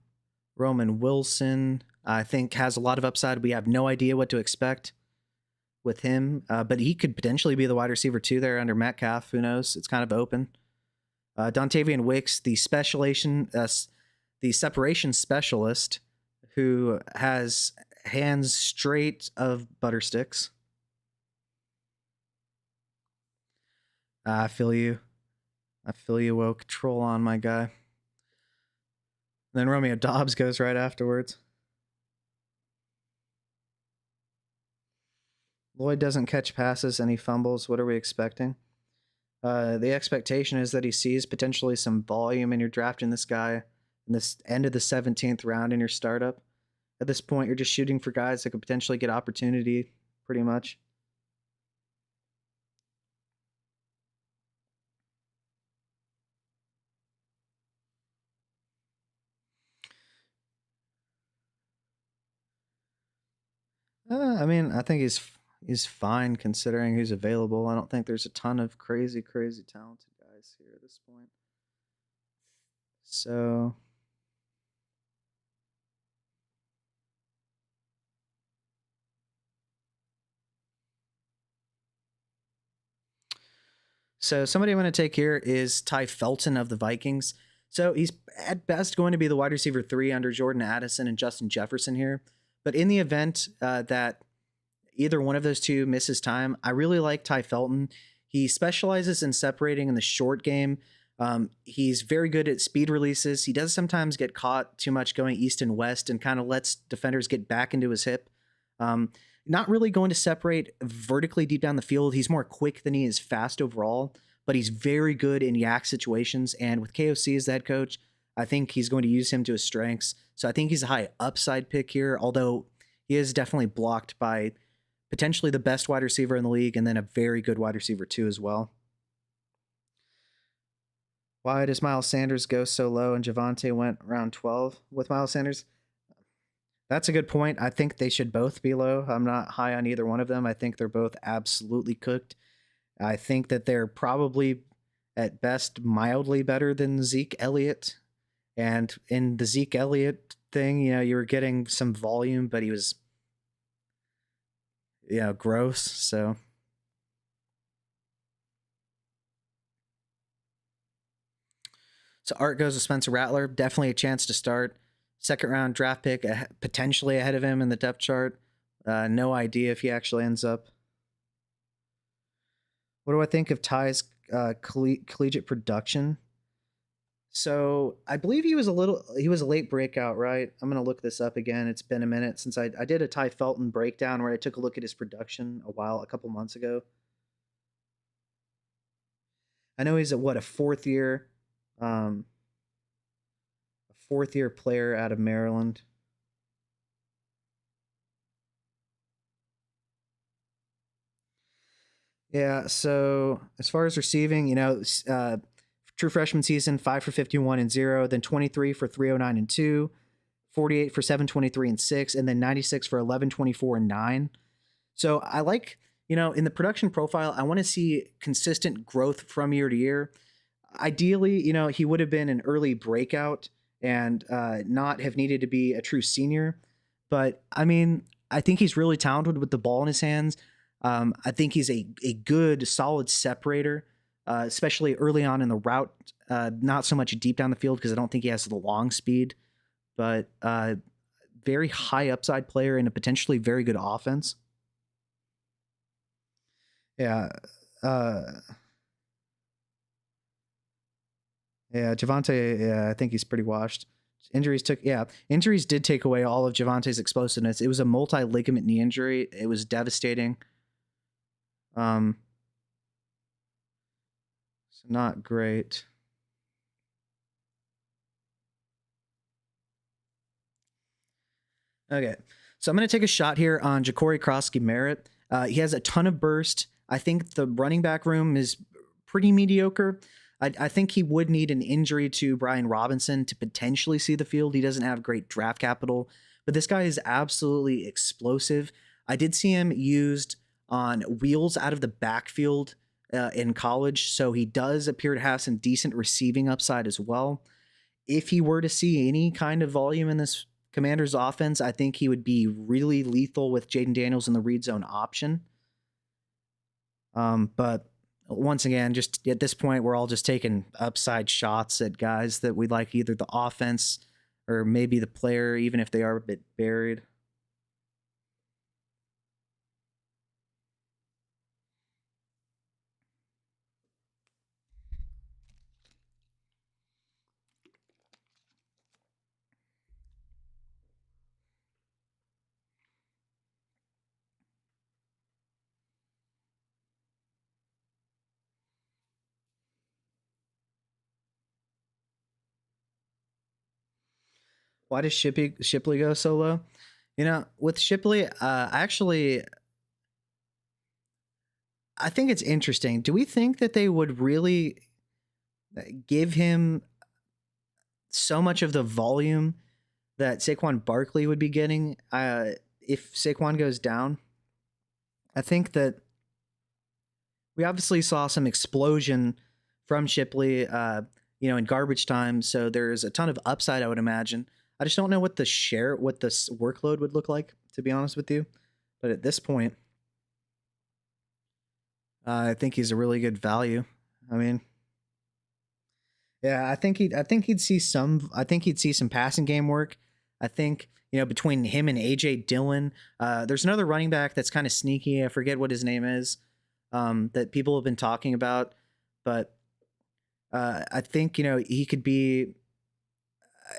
Wilson, I think, has a lot of upside. We have no idea what to expect with him, but he could potentially be the wide receiver too there under Metcalf. Who knows? It's kind of open. Dontavian Wicks, the separation specialist, who has hands straight of butter sticks. I feel you. Woke. Troll on, my guy. Then Romeo Doubs goes right afterwards. Lloyd doesn't catch passes and he fumbles. What are we expecting? The expectation is that he sees potentially some volume, and you're drafting this guy in this end of the 17th round in your startup. At this point, you're just shooting for guys that could potentially get opportunity, pretty much. I mean, I think he's fine considering who's available. I don't think there's a ton of crazy talented guys here at this point. So somebody I'm going to take here is Ty Felton of the Vikings. So he's at best going to be the wide receiver 3 under Jordan Addison and Justin Jefferson here. But in the event that either one of those two misses time. I really like Ty Felton. He specializes in separating in the short game. He's very good at speed releases. He does sometimes get caught too much going east and west and kind of lets defenders get back into his hip. Not really going to separate vertically deep down the field. He's more quick than he is fast overall, but he's very good in yak situations. And with KOC as the head coach, I think he's going to use him to his strengths. So I think he's a high upside pick here, although he is definitely blocked by potentially the best wide receiver in the league and then a very good wide receiver too as well. Why does Miles Sanders go so low and Javonte went round 12 with Miles Sanders? That's a good point. I think they should both be low. I'm not high on either one of them. I think they're both absolutely cooked. I think that they're probably at best mildly better than Zeke Elliott. And in the Zeke Elliott thing, you were getting some volume, but he was, gross. So Art goes to Spencer Rattler. Definitely a chance to start. Second round draft pick, potentially ahead of him in the depth chart. No idea if he actually ends up. What do I think of Ty's collegiate production? So I believe he was a late breakout, right? I'm going to look this up again. It's been a minute since I did a Ty Felton breakdown where I took a look at his production a couple months ago. I know he's a fourth year player out of Maryland. Yeah, so as far as receiving, true freshman season, 5 for 51 and 0, then 23 for 309 and 2, 48 for 723 and 6, and then 96 for 1124 and 9. So I like, in the production profile, I want to see consistent growth from year to year. Ideally, he would have been an early breakout and not have needed to be a true senior. But I mean, I think he's really talented with the ball in his hands. I think he's a good, solid separator, especially early on in the route. Not so much deep down the field because I don't think he has the long speed, but very high upside player in a potentially very good offense. Yeah. Yeah, Javonte, yeah, I think he's pretty washed. Injuries did take away all of Javonte's explosiveness. It was a multi-ligament knee injury. It was devastating. So not great. Okay, so I'm going to take a shot here on Ja'Cory Krosky-Merritt. He has a ton of burst. I think the running back room is pretty mediocre. I think he would need an injury to Brian Robinson to potentially see the field. He doesn't have great draft capital, but this guy is absolutely explosive. I did see him used on wheels out of the backfield in college, so he does appear to have some decent receiving upside as well. If he were to see any kind of volume in this Commanders offense, I think he would be really lethal with Jayden Daniels in the read zone option. But once again, just at this point, we're all just taking upside shots at guys that we like, either the offense or maybe the player, even if they are a bit buried. Why does Shipley go so low? With Shipley, I think it's interesting. Do we think that they would really give him so much of the volume that Saquon Barkley would be getting if Saquon goes down? I think that we obviously saw some explosion from Shipley, in garbage time. So there's a ton of upside, I would imagine. I just don't know what the workload would look like, to be honest with you. But at this point, I think he's a really good value. I mean, yeah, I think he'd see some passing game work. I think between him and AJ Dillon. There's another running back that's kind of sneaky. I forget what his name is, that people have been talking about, but I think he could be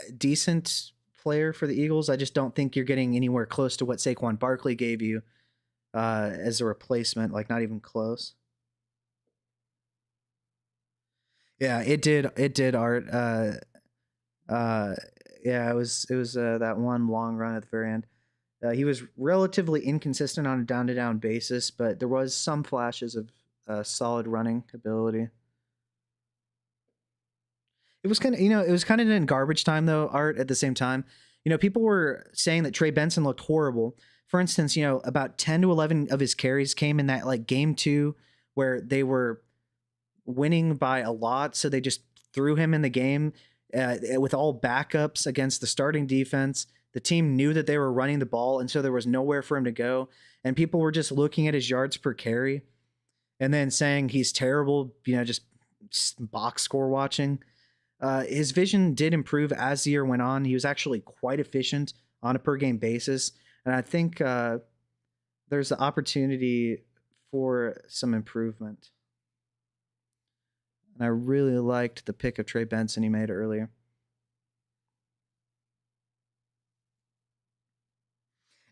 a decent player for the Eagles. I just don't think you're getting anywhere close to what Saquon Barkley gave you as a replacement. Like not even close. Yeah, it did. It did, Art. Uh, yeah, it was that one long run at the very end. He was relatively inconsistent on a down to down basis, but there was some flashes of solid running ability. It was kind of, it was kind of in garbage time though, Art, at the same time. People were saying that Trey Benson looked horrible. For instance, about 10 to 11 of his carries came in that like game 2 where they were winning by a lot, so they just threw him in the game with all backups against the starting defense. The team knew that they were running the ball, and so there was nowhere for him to go. And people were just looking at his yards per carry and then saying he's terrible, just box score watching. His vision did improve as the year went on. He was actually quite efficient on a per game basis. And I think there's the opportunity for some improvement. And I really liked the pick of Trey Benson he made earlier.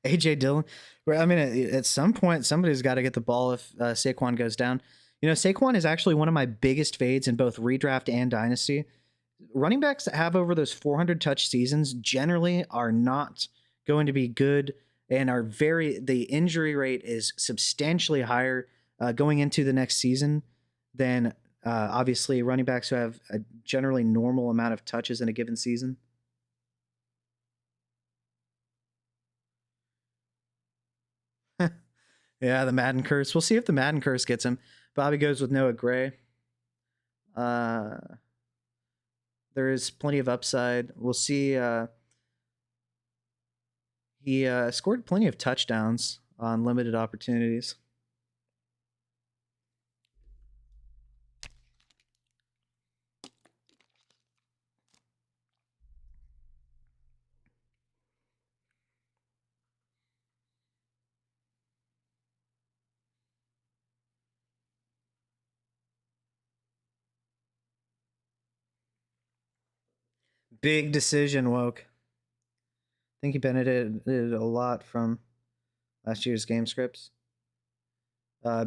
AJ Dillon. I mean, at some point, somebody's got to get the ball if Saquon goes down. Saquon is actually one of my biggest fades in both redraft and dynasty. Running backs that have over those 400 touch seasons generally are not going to be good and the injury rate is substantially higher going into the next season than obviously running backs who have a generally normal amount of touches in a given season. Yeah, the Madden curse. We'll see if the Madden curse gets him. Bobby goes with Noah Gray. There is plenty of upside. We'll see. He scored plenty of touchdowns on limited opportunities. Big decision, Woke. I think he benefited a lot from last year's game scripts.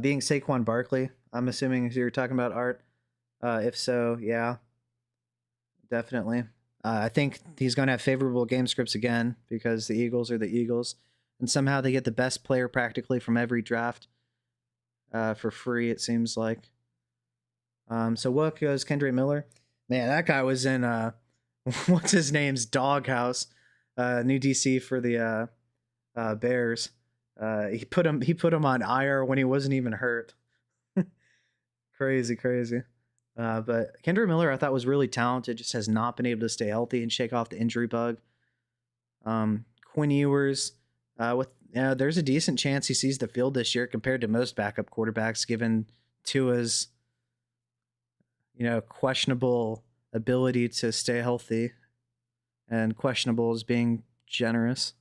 Being Saquon Barkley, I'm assuming you're talking about, Art. If so, yeah, definitely. I think he's going to have favorable game scripts again because the Eagles are the Eagles, and somehow they get the best player practically from every draft for free. It seems like. So what goes Kendre Miller? Man, that guy was in what's his name's doghouse, new DC for the Bears. He put him on IR when he wasn't even hurt. Crazy. But Kendre Miller, I thought was really talented. Just has not been able to stay healthy and shake off the injury bug. Quinn Ewers, there's a decent chance he sees the field this year compared to most backup quarterbacks, given Tua's questionable ability to stay healthy and questionable as being generous.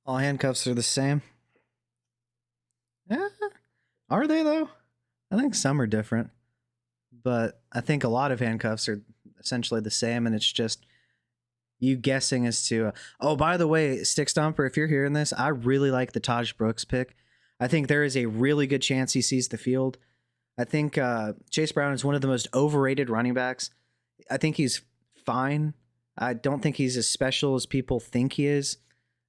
All handcuffs are the same. Yeah, are they though? I think some are different, but I think a lot of handcuffs are essentially the same, and it's just you guessing as to. Oh, by the way, Stick Stomper, if you're hearing this, I really like the Taj Brooks pick. I think there is a really good chance he sees the field. I think Chase Brown is one of the most overrated running backs. I think he's fine. I don't think he's as special as people think he is.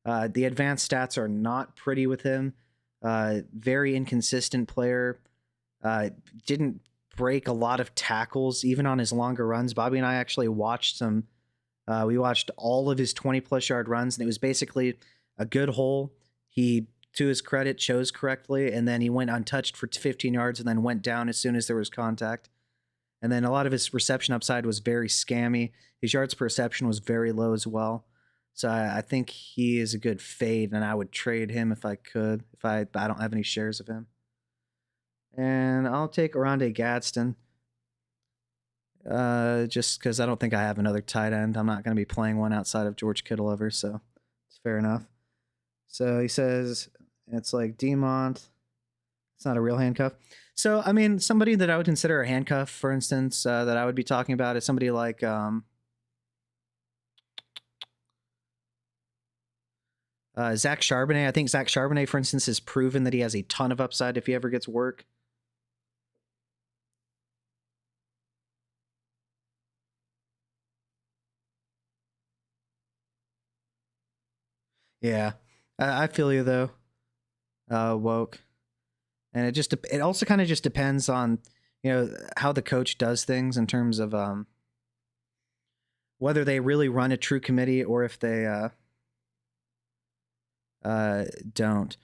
The advanced stats are not pretty with him. Very inconsistent player. Didn't break a lot of tackles, even on his longer runs. Bobby and I actually watched some. We watched all of his 20-plus yard runs, and it was basically a good hole. He, to his credit, chose correctly, and then he went untouched for 15 yards and then went down as soon as there was contact. And then a lot of his reception upside was very scammy. His yards per reception was very low as well. So I think he is a good fade, and I would trade him if I could. I don't have any shares of him. And I'll take Oronde Gadsden. Just because I don't think I have another tight end. I'm not going to be playing one outside of George Kittle ever, so it's fair enough. So he says it's like Demont. It's not a real handcuff. So, I mean, somebody that I would consider a handcuff, for instance, that I would be talking about is somebody like Zach Charbonnet. I think Zach Charbonnet, for instance, has proven that he has a ton of upside if he ever gets work. Yeah, I feel you though, woke, and it also kind of just depends on how the coach does things in terms of whether they really run a true committee or if they don't.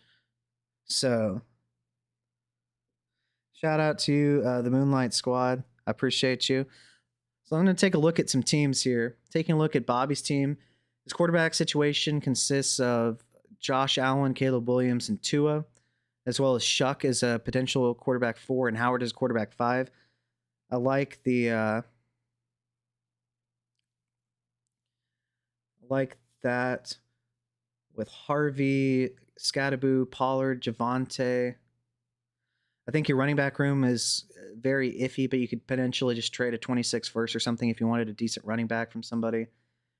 So shout out to the Moonlight Squad. I appreciate you. So I'm going to take a look at some teams here. Taking a look at Bobby's team. His quarterback situation consists of Josh Allen, Caleb Williams, and Tua, as well as Shuck as a potential quarterback 4 and Howard as quarterback 5. I like that with Harvey, Scadaboo, Pollard, Javante. I think your running back room is very iffy, but you could potentially just trade a 26 first or something if you wanted a decent running back from somebody.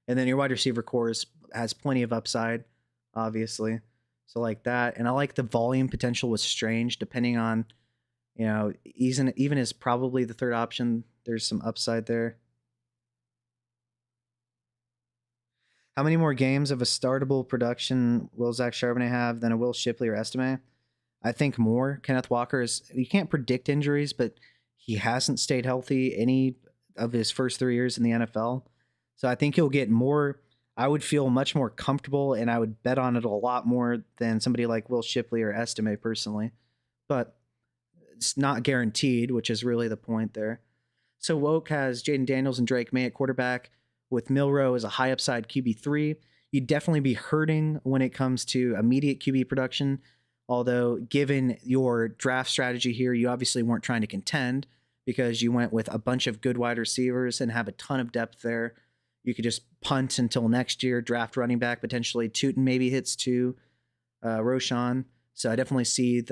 And then your wide receiver core has plenty of upside, obviously. So like that. And I like the volume potential with Strange, depending on, even as probably the third option, there's some upside there. How many more games of a startable production will Zach Charbonnet have than a Will Shipley or Estime? I think more. Kenneth Walker you can't predict injuries, but he hasn't stayed healthy any of his first 3 years in the NFL. So I think he'll get more. I would feel much more comfortable, and I would bet on it a lot more than somebody like Will Shipley or Estime personally. But it's not guaranteed, which is really the point there. So Woke has Jaden Daniels and Drake May at quarterback, with Milroe as a high upside QB3. You'd definitely be hurting when it comes to immediate QB production. Although, given your draft strategy here, you obviously weren't trying to contend because you went with a bunch of good wide receivers and have a ton of depth there. You could just punt until next year, draft running back, potentially Tootin maybe hits to Roshan. So I definitely see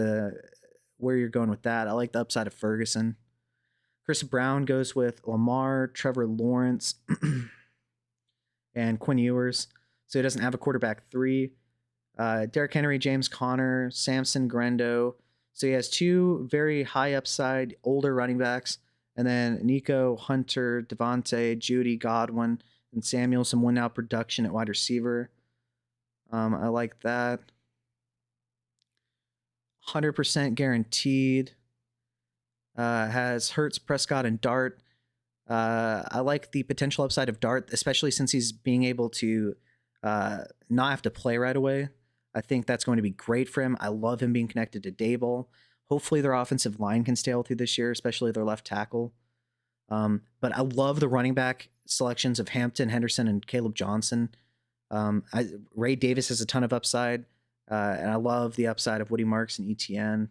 where you're going with that. I like the upside of Ferguson. Chris Brown goes with Lamar, Trevor Lawrence, and Quinn Ewers. So he doesn't have a quarterback 3. Derrick Henry, James Conner, Samson Grendo. So he has 2 very high upside older running backs. And then Nico, Hunter, Devontae, Judy, Godwin, and Samuel. Some win now production at wide receiver. I like that. 100% guaranteed. Has Hurts, Prescott, and Dart. I like the potential upside of Dart, especially since he's being able to not have to play right away. I think that's going to be great for him. I love him being connected to Dable. Hopefully their offensive line can stay healthy this year, especially their left tackle. But I love the running back selections of Hampton, Henderson, and Caleb Johnson. Ray Davis has a ton of upside, and I love the upside of Woody Marks and ETN.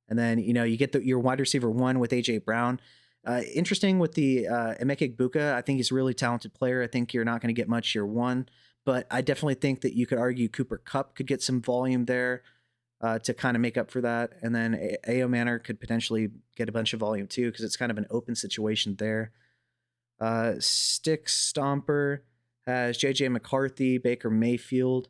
And then, you get your wide receiver 1 with A.J. Brown. Interesting with the Emeka Egbuka. I think he's a really talented player. I think you're not going to get much year 1, but I definitely think that you could argue Cooper Kupp could get some volume there to kind of make up for that. And then A.O. Manor could potentially get a bunch of volume too, because it's kind of an open situation there. Stick Stomper has J.J. McCarthy, Baker Mayfield.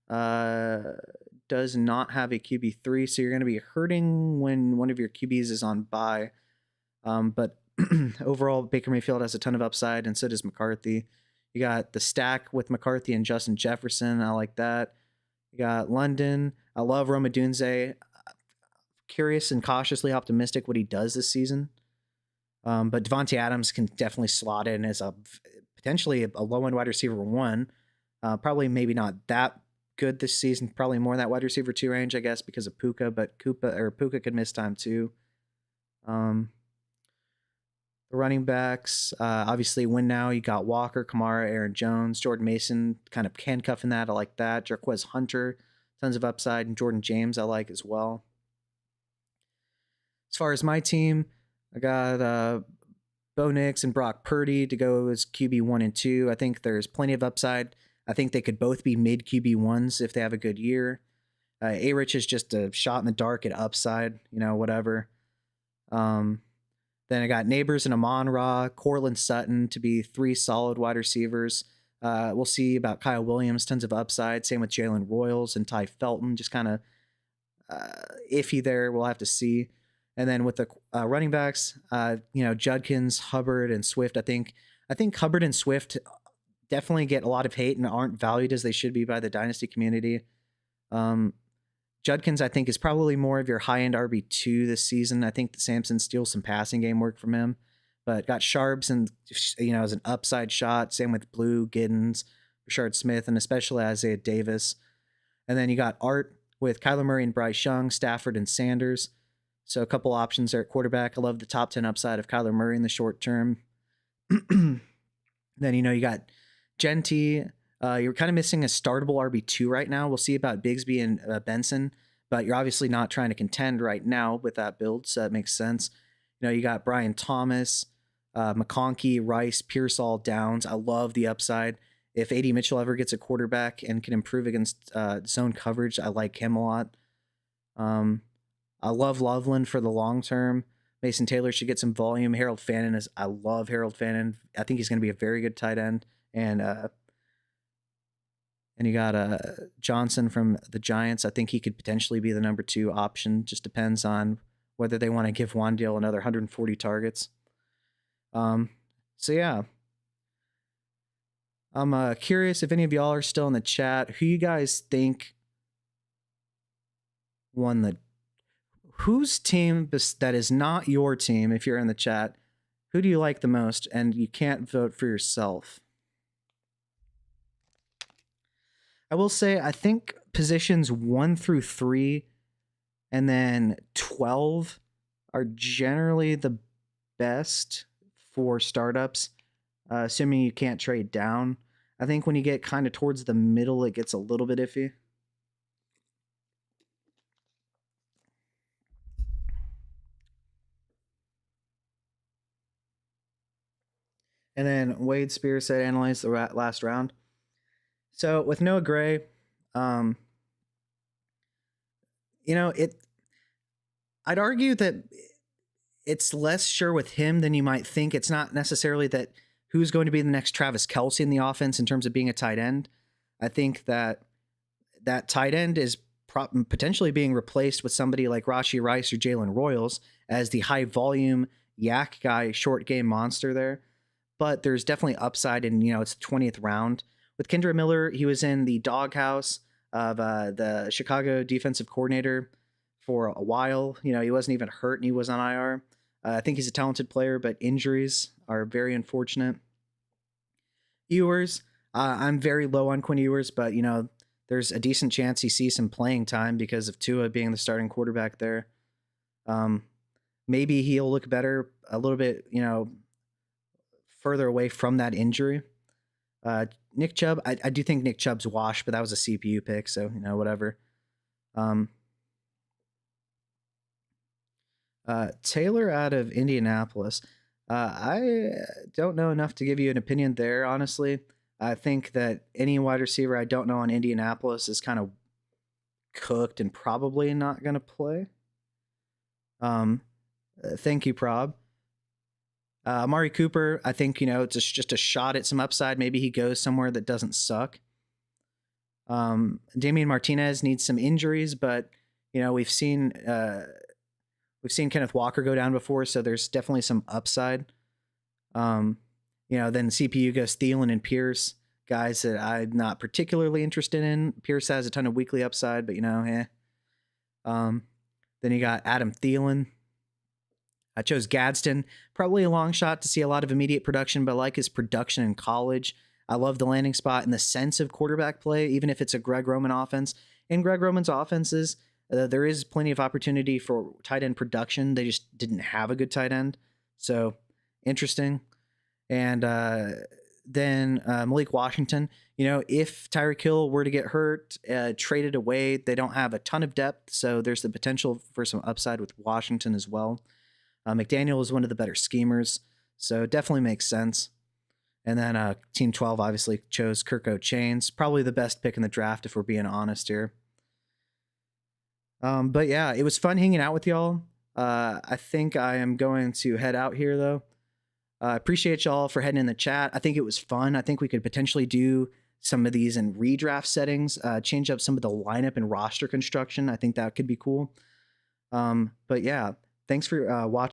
Does not have a QB3, so you're going to be hurting when one of your QBs is on bye. But overall, Baker Mayfield has a ton of upside, and so does McCarthy. You got the stack with McCarthy and Justin Jefferson. I like that. You got London. I love Roma Dunze. Curious and cautiously optimistic what he does this season. But Devontae Adams can definitely slot in as a potentially a low-end wide receiver 1. Probably maybe not that good this season. Probably more in that wide receiver 2 range, I guess, because of Puka. But Puka could miss time too. The running backs, obviously, win now. You got Walker, Kamara, Aaron Jones, Jordan Mason, kind of handcuffing that. I like that. Jarquez Hunter, tons of upside, and Jordan James I like as well. As far as my team, I got Bo Nix and Brock Purdy to go as QB 1 and 2. I think there's plenty of upside. I think they could both be mid QB 1s if they have a good year. A-Rich is just a shot in the dark at upside, whatever. Then I got Neighbors and Amon-Ra, Courtland Sutton to be 3 solid wide receivers. We'll see about Kyle Williams, tons of upside. Same with Jalen Royals and Ty Felton, just kind of iffy there. We'll have to see. And then with the running backs, Judkins, Hubbard, and Swift. I think Hubbard and Swift definitely get a lot of hate and aren't valued as they should be by the dynasty community. Judkins, I think, is probably more of your high-end RB2 this season. I think that Samson steals some passing game work from him, but got Sharps and, as an upside shot. Same with Blue, Giddens, Rashard Smith, and especially Isaiah Davis. And then you got Art with Kyler Murray and Bryce Young, Stafford and Sanders. So a couple options there at quarterback. I love the top 10 upside of Kyler Murray in the short term. Then, you got Genty. You're kind of missing a startable RB2 right now. We'll see about Bigsby and Benson, but you're obviously not trying to contend right now with that build, so that makes sense. You got Brian Thomas, McConkey, Rice, Pearsall, Downs. I love the upside. If A.D. Mitchell ever gets a quarterback and can improve against zone coverage, I like him a lot. I love Loveland for the long term. Mason Taylor should get some volume. I love Harold Fannin. I think he's going to be a very good tight end. And you got Johnson from the Giants. I think he could potentially be the number 2 option. Just depends on whether they want to give Wan'Dale another 140 targets. So yeah. I'm curious if any of y'all are still in the chat. Who you guys think won whose team that is not your team, if you're in the chat, who do you like the most? And you can't vote for yourself. I will say, I think positions 1 through 3 and then 12 are generally the best for startups, assuming you can't trade down. I think when you get kind of towards the middle, it gets a little bit iffy. And then Wade Spears said, analyze the last round. So with Noah Gray, I'd argue that it's less sure with him than you might think. It's not necessarily that who's going to be the next Travis Kelce in the offense in terms of being a tight end. I think that tight end is potentially being replaced with somebody like Rashee Rice or Jalen Royals as the high volume yak guy, short game monster there. But there's definitely upside in, it's the 20th round. With Kendra Miller, he was in the doghouse of the Chicago defensive coordinator for a while. He wasn't even hurt and he was on IR. I think he's a talented player, but injuries are very unfortunate. Ewers, I'm very low on Quinn Ewers, but, there's a decent chance he sees some playing time because of Tua being the starting quarterback there. Maybe he'll look better a little bit, further away from that injury. Nick Chubb, I do think Nick Chubb's washed, but that was a CPU pick, so whatever. Taylor out of Indianapolis. I don't know enough to give you an opinion there, honestly. I think that any wide receiver I don't know on Indianapolis is kind of cooked and probably not going to play. Thank you, Prob. Amari Cooper, I think, it's just a shot at some upside. Maybe he goes somewhere that doesn't suck. Damian Martinez needs some injuries, but we've seen Kenneth Walker go down before, so there's definitely some upside. Then CPU goes Thielen and Pierce, guys that I'm not particularly interested in. Pierce has a ton of weekly upside, but then you got Adam Thielen. I chose Gadsden, probably a long shot to see a lot of immediate production, but I like his production in college. I love the landing spot and the sense of quarterback play, even if it's a Greg Roman offense. In Greg Roman's offenses, there is plenty of opportunity for tight end production. They just didn't have a good tight end. So interesting. And then Malik Washington, if Tyreek Hill were to get hurt, traded away, they don't have a ton of depth. So there's the potential for some upside with Washington as well. McDaniel is one of the better schemers, so definitely makes sense. And then Team 12 obviously chose Kirko Chains, probably the best pick in the draft if we're being honest here. But yeah, it was fun hanging out with y'all. I think I am going to head out here though. I appreciate y'all for heading in the chat. I think it was fun. I think we could potentially do some of these in redraft settings, change up some of the lineup and roster construction. I think that could be cool. But yeah, thanks for watching.